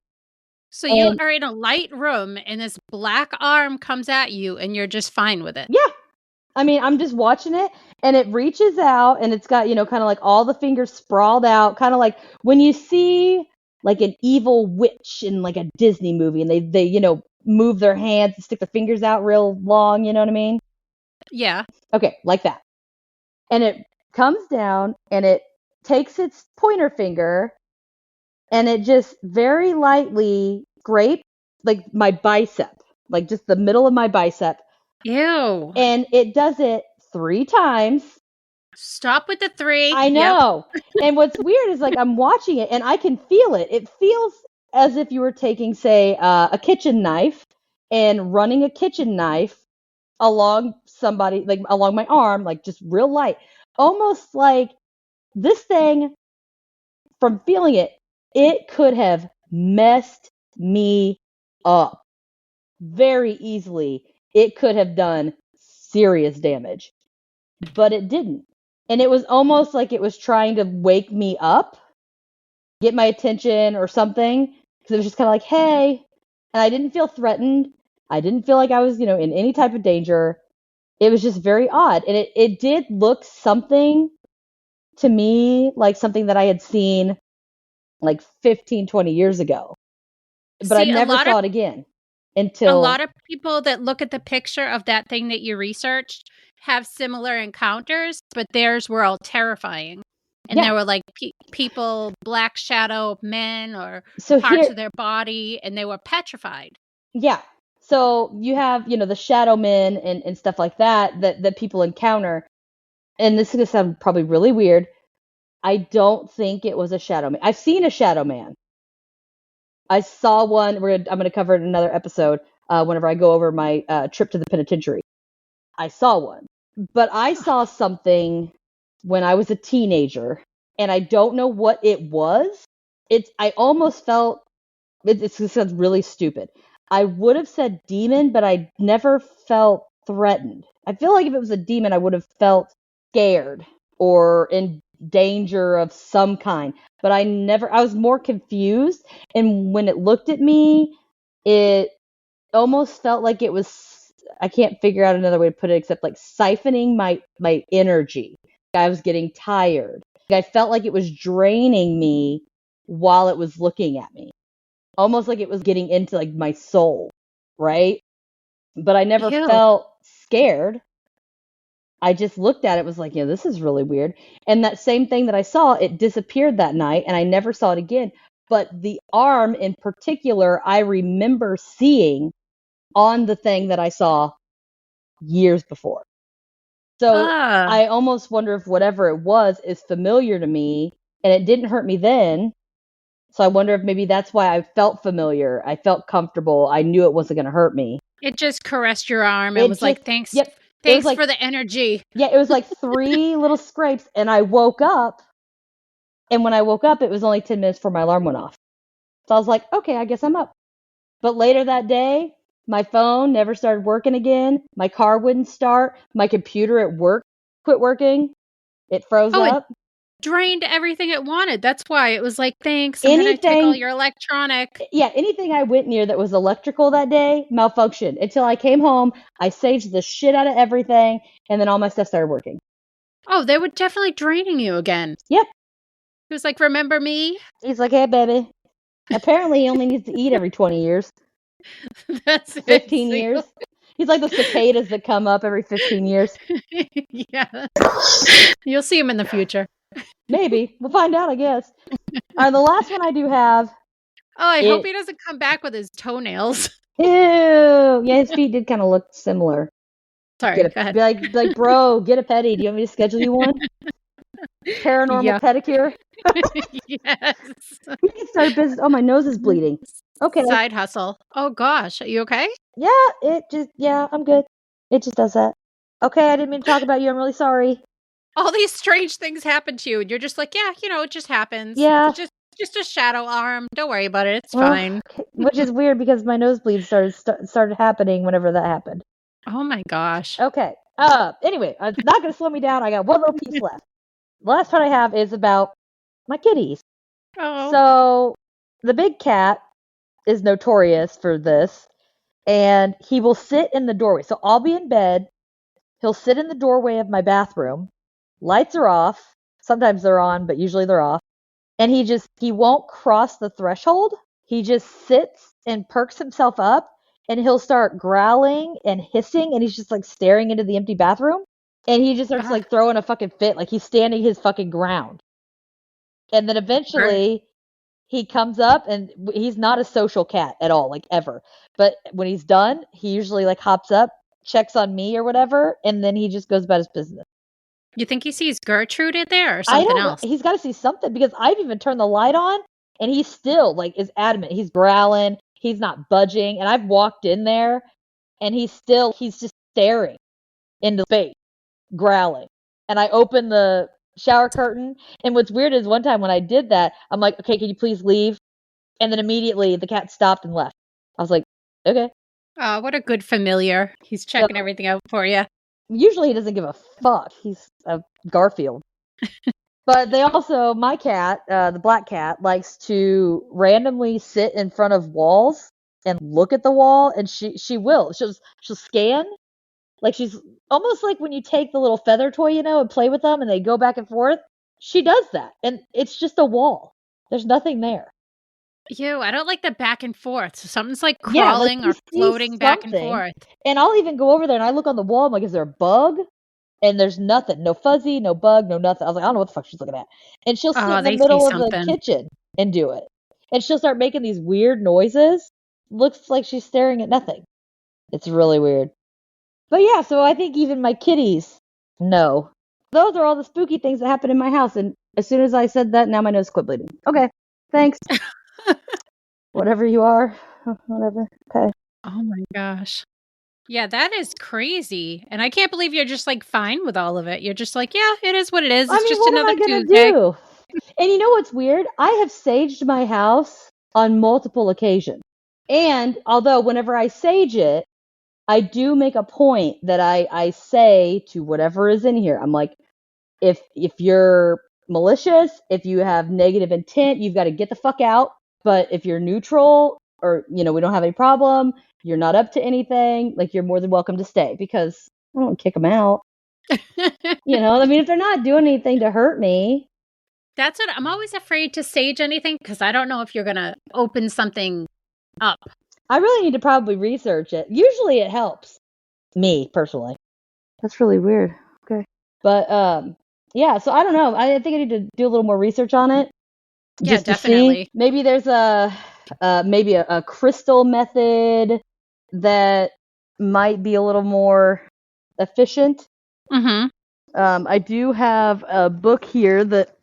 So you are in a light room, and this black arm comes at you, and you're just fine with it. Yeah. I mean, I'm just watching it, and it reaches out, and it's got, kind of like all the fingers sprawled out, kind of like when you see like an evil witch in like a Disney movie, and they move their hands and stick their fingers out real long, you know what I mean? Yeah. Okay, like that. And it comes down, and it takes its pointer finger, and it just very lightly scrapes like my bicep, like just the middle of my bicep. Ew. And it does it 3 times. Stop with the 3. I know. Yep. And what's weird is like I'm watching it and I can feel it. It feels as if you were taking, say, a kitchen knife and running a kitchen knife along somebody, like along my arm, like just real light. Almost like this thing, from feeling it, it could have messed me up very easily. It could have done serious damage, but it didn't. And it was almost like it was trying to wake me up, get my attention or something, because it was just kind of like, hey. And I didn't feel threatened. I didn't feel like I was, in any type of danger. It was just very odd. And it did look something to me like something that I had seen like 15, 20 years ago. But I never saw it again until... A lot of people that look at the picture of that thing that you researched have similar encounters, but theirs were all terrifying. And there were like people, black shadow men or parts of their body, and they were petrified. Yeah. So you have, the shadow men and stuff like that people encounter. And this is going to sound probably really weird. I don't think it was a shadow man. I've seen a shadow man. I saw one. I'm going to cover it in another episode whenever I go over my trip to the penitentiary. I saw one. But I saw something when I was a teenager, and I don't know what it was. I almost felt... It sounds really stupid. I would have said demon, but I never felt threatened. I feel like if it was a demon, I would have felt scared or in danger of some kind. But I was more confused. And when it looked at me, it almost felt like it was, I can't figure out another way to put it except like siphoning my energy. I was getting tired. I felt like it was draining me while it was looking at me. Almost like it was getting into like my soul, right? But I never felt scared. I just looked at it, was like, this is really weird. And that same thing that I saw, it disappeared that night, and I never saw it again. But the arm in particular, I remember seeing on the thing that I saw years before. So I almost wonder if whatever it was is familiar to me, and it didn't hurt me then. So I wonder if maybe that's why I felt familiar. I felt comfortable. I knew it wasn't going to hurt me. It just caressed your arm and was like, thanks. Yep. Thanks for the energy. Yeah, it was like 3 little scrapes, and I woke up. And when I woke up, it was only 10 minutes before my alarm went off. So I was like, okay, I guess I'm up. But later that day, my phone never started working again. My car wouldn't start. My computer at work quit working. It froze up. It drained everything it wanted. That's why it was like, thanks. I'm going to take all your electronic. Yeah, anything I went near that was electrical that day malfunctioned. Until I came home, I saged the shit out of everything, and then all my stuff started working. Oh, they were definitely draining you again. Yep. He was like, remember me? He's like, hey, baby. Apparently, he only needs to eat every 20 years. That's 15 years. He's like the cicadas that come up every 15 years. Yeah. You'll see him in the future. Maybe. We'll find out, I guess. The last one I do have Oh, I hope he doesn't come back with his toenails. Ew. Yeah, his feet did kind of look similar. Sorry, go ahead. Be like, bro, get a pedi. Do you want me to schedule you one? Paranormal pedicure. Yes. We can start a business. Oh, my nose is bleeding. Okay. Side hustle. Oh gosh, are you okay? Yeah, I'm good. It just does that. Okay, I didn't mean to talk about you. I'm really sorry. All these strange things happen to you, and you're just like, yeah, it just happens. Yeah. It's just a shadow arm. Don't worry about it. It's fine. Okay. Which is weird because my nosebleed started happening whenever that happened. Oh my gosh. Okay. Anyway, it's not gonna slow me down. I got one little piece left. The last part I have is about my kitties. Oh. So the big cat is notorious for this, and he will sit in the doorway. So I'll be in bed. He'll sit in the doorway of my bathroom. Lights are off. Sometimes they're on, but usually they're off. And he won't cross the threshold. He just sits and perks himself up, and he'll start growling and hissing, and he's just like staring into the empty bathroom. And he just starts like throwing a fucking fit, like he's standing his fucking ground. And then eventually he comes up, and he's not a social cat at all, like ever. But when he's done, he usually like hops up, checks on me or whatever, and then he just goes about his business. You think he sees Gertrude in there or something else? He's got to see something because I've even turned the light on, and he still like is adamant. He's growling. He's not budging. And I've walked in there, and he's just staring into space, growling. And I open the shower curtain. And what's weird is one time when I did that, I'm like, okay, can you please leave? And then immediately the cat stopped and left. I was like, okay. Oh, what a good familiar. He's checking everything out for you. Usually he doesn't give a fuck. He's a Garfield. But they also, my cat, the black cat, likes to randomly sit in front of walls and look at the wall, and she'll scan. Like she's almost like when you take the little feather toy, and play with them and they go back and forth. She does that, and it's just a wall. There's nothing there. Ew, I don't like the back and forth. So something's like crawling or floating back and forth. And I'll even go over there and I look on the wall. I'm like, is there a bug? And there's nothing. No fuzzy, no bug, no nothing. I was like, I don't know what the fuck she's looking at. And she'll sit in the middle of the kitchen and do it. And she'll start making these weird noises. Looks like she's staring at nothing. It's really weird. But yeah, so I think even my kitties know. Those are all the spooky things that happen in my house. And as soon as I said that, now my nose quit bleeding. Okay, thanks. Whatever you are, whatever. Okay. Oh my gosh. Yeah, that is crazy. And I can't believe you're just like fine with all of it. You're just like, yeah, it is what it is. It's just another Tuesday. Do? And you know what's weird? I have saged my house on multiple occasions. And although whenever I sage it, I do make a point that I say to whatever is in here, I'm like, if you're malicious, if you have negative intent, you've got to get the fuck out. But if you're neutral or, we don't have any problem, you're not up to anything, like you're more than welcome to stay because I don't kick them out. If they're not doing anything to hurt me. That's what I'm always afraid to sage anything because I don't know if you're going to open something up. I really need to probably research it. Usually it helps me personally. That's really weird. Okay. But, yeah, so I don't know. I think I need to do a little more research on it. Yeah, definitely. Maybe there's maybe a crystal method that might be a little more efficient. Mm-hmm. I do have a book here that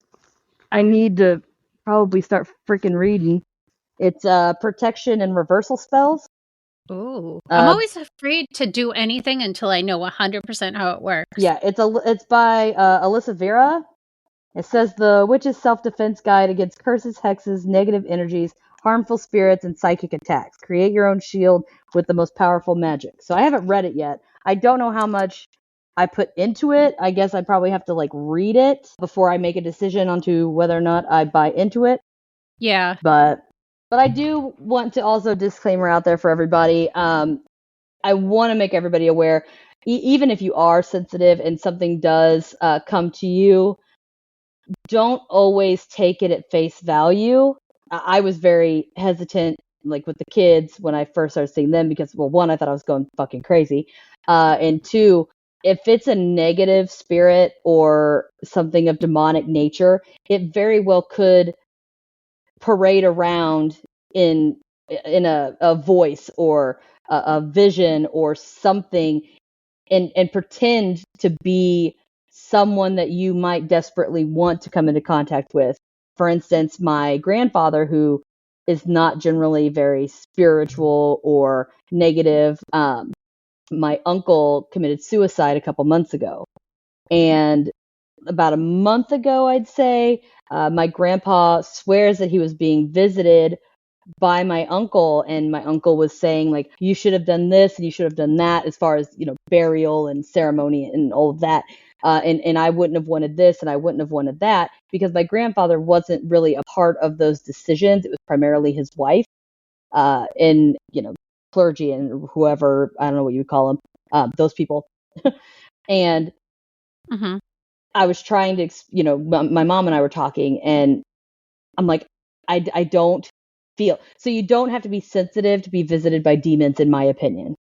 I need to probably start freaking reading. It's Protection and Reversal Spells. Ooh. I'm always afraid to do anything until I know 100% how it works. Yeah, it's by Alyssa Vera. It says the Witch's Self-Defense Guide Against Curses, Hexes, Negative Energies, Harmful Spirits, and Psychic Attacks. Create your own shield with the most powerful magic. So I haven't read it yet. I don't know how much I put into it. I guess I probably have to read it before I make a decision onto whether or not I buy into it. Yeah. But I do want to also disclaimer out there for everybody. I want to make everybody aware, even if you are sensitive and something does come to you, don't always take it at face value. I was very hesitant, with the kids when I first started seeing them because, well, one, I thought I was going fucking crazy. And two, if it's a negative spirit or something of demonic nature, it very well could parade around in a voice or a vision or something, and pretend to be someone that you might desperately want to come into contact with. For instance, my grandfather, who is not generally very spiritual or negative, my uncle committed suicide a couple months ago. And about a month ago, I'd say, my grandpa swears that he was being visited by my uncle, and my uncle was saying, like, you should have done this and you should have done that, as far as, burial and ceremony and all of that. And I wouldn't have wanted this and I wouldn't have wanted that, because my grandfather wasn't really a part of those decisions. It was primarily his wife, and, clergy and whoever, I don't know what you would call them, those people. And Mm-hmm. I was trying to, my mom and I were talking, and I'm like, I don't feel. So you don't have to be sensitive to be visited by demons, in my opinion.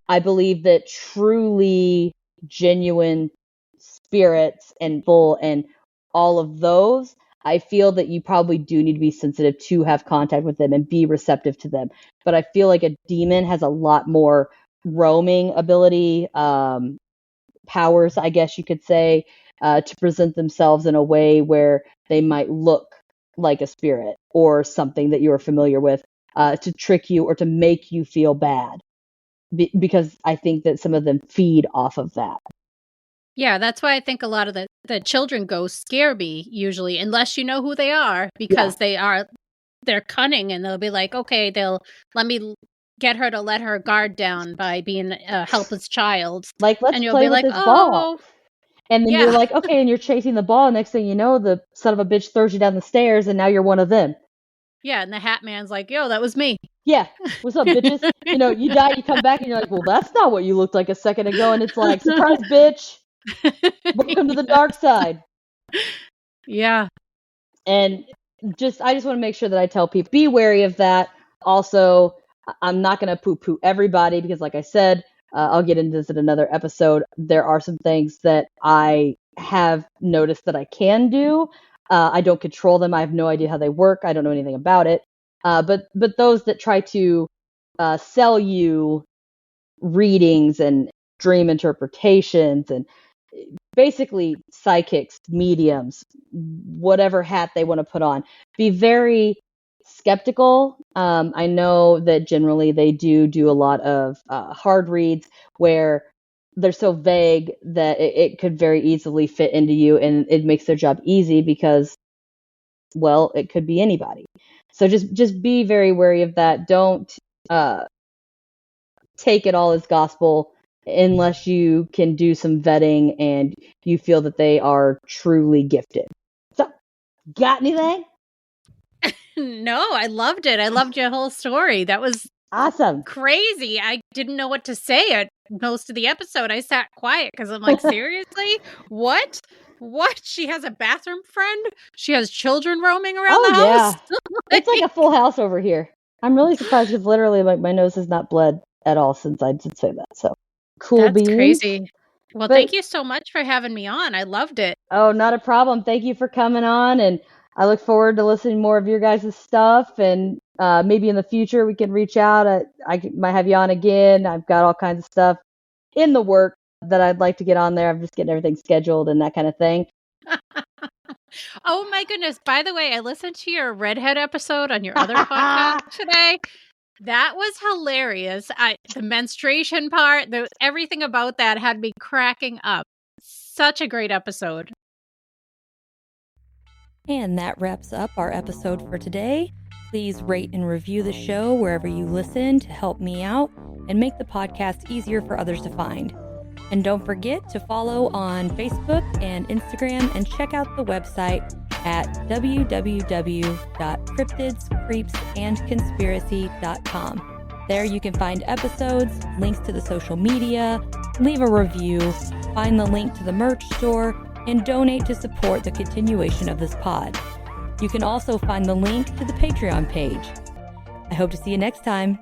I believe that truly genuine spirits and full and all of those, I feel that you probably do need to be sensitive to have contact with them and be receptive to them. But I feel like a demon has a lot more roaming ability, powers, I guess you could say, to present themselves in a way where they might look like a spirit or something that you're familiar with, to trick you or to make you feel bad. Because I think that some of them feed off of that. Yeah, that's why I think a lot of the children ghosts scare me, usually, unless you know who they are, because they're cunning, and they'll be like, okay, they'll let me get her to let her guard down by being a helpless child. Like, let's And you'll play be with like, this ball. oh, And then yeah. you're like, okay, and you're chasing the ball. Next thing you know, the son of a bitch throws you down the stairs, and now you're one of them. Yeah, and the Hat Man's like, yo, that was me. Yeah, what's up, bitches? You die, you come back, and you're like, well, that's not what you looked like a second ago. And it's like, surprise, bitch. Welcome to the dark side. Yeah. And I just want to make sure that I tell people, be wary of that. Also, I'm not going to poo-poo everybody, because like I said, I'll get into this in another episode. There are some things that I have noticed that I can do. I don't control them. I have no idea how they work. I don't know anything about it. But those that try to sell you readings and dream interpretations and basically psychics, mediums, whatever hat they want to put on, be very skeptical. I know that generally they do a lot of hard reads where they're so vague that it could very easily fit into you, and it makes their job easy because, well, it could be anybody. So just be very wary of that. Don't take it all as gospel unless you can do some vetting and you feel that they are truly gifted. So, got anything? No, I loved it. I loved your whole story. That was awesome. Crazy. I didn't know what to say at most of the episode. I sat quiet because I'm like, seriously? What? What? She has a bathroom friend? She has children roaming around the house? It's like a full house over here. I'm really surprised because literally my nose has not bled at all since I did say that. So, cool beans. That's crazy. Well, thank you so much for having me on. I loved it. Oh, not a problem. Thank you for coming on, and I look forward to listening more of your guys' stuff, and maybe in the future we can reach out. I might have you on again. I've got all kinds of stuff in the work that I'd like to get on there. I'm just getting everything scheduled and that kind of thing. Oh my goodness. By the way, I listened to your redhead episode on your other podcast today. That was hilarious. The menstruation part, everything about that had me cracking up. Such a great episode. And that wraps up our episode for today. Please rate and review the show wherever you listen to help me out and make the podcast easier for others to find. And don't forget to follow on Facebook and Instagram, and check out the website at www.cryptidscreepsandconspiracy.com. There you can find episodes, links to the social media, leave a review, find the link to the merch store, and donate to support the continuation of this pod. You can also find the link to the Patreon page. I hope to see you next time.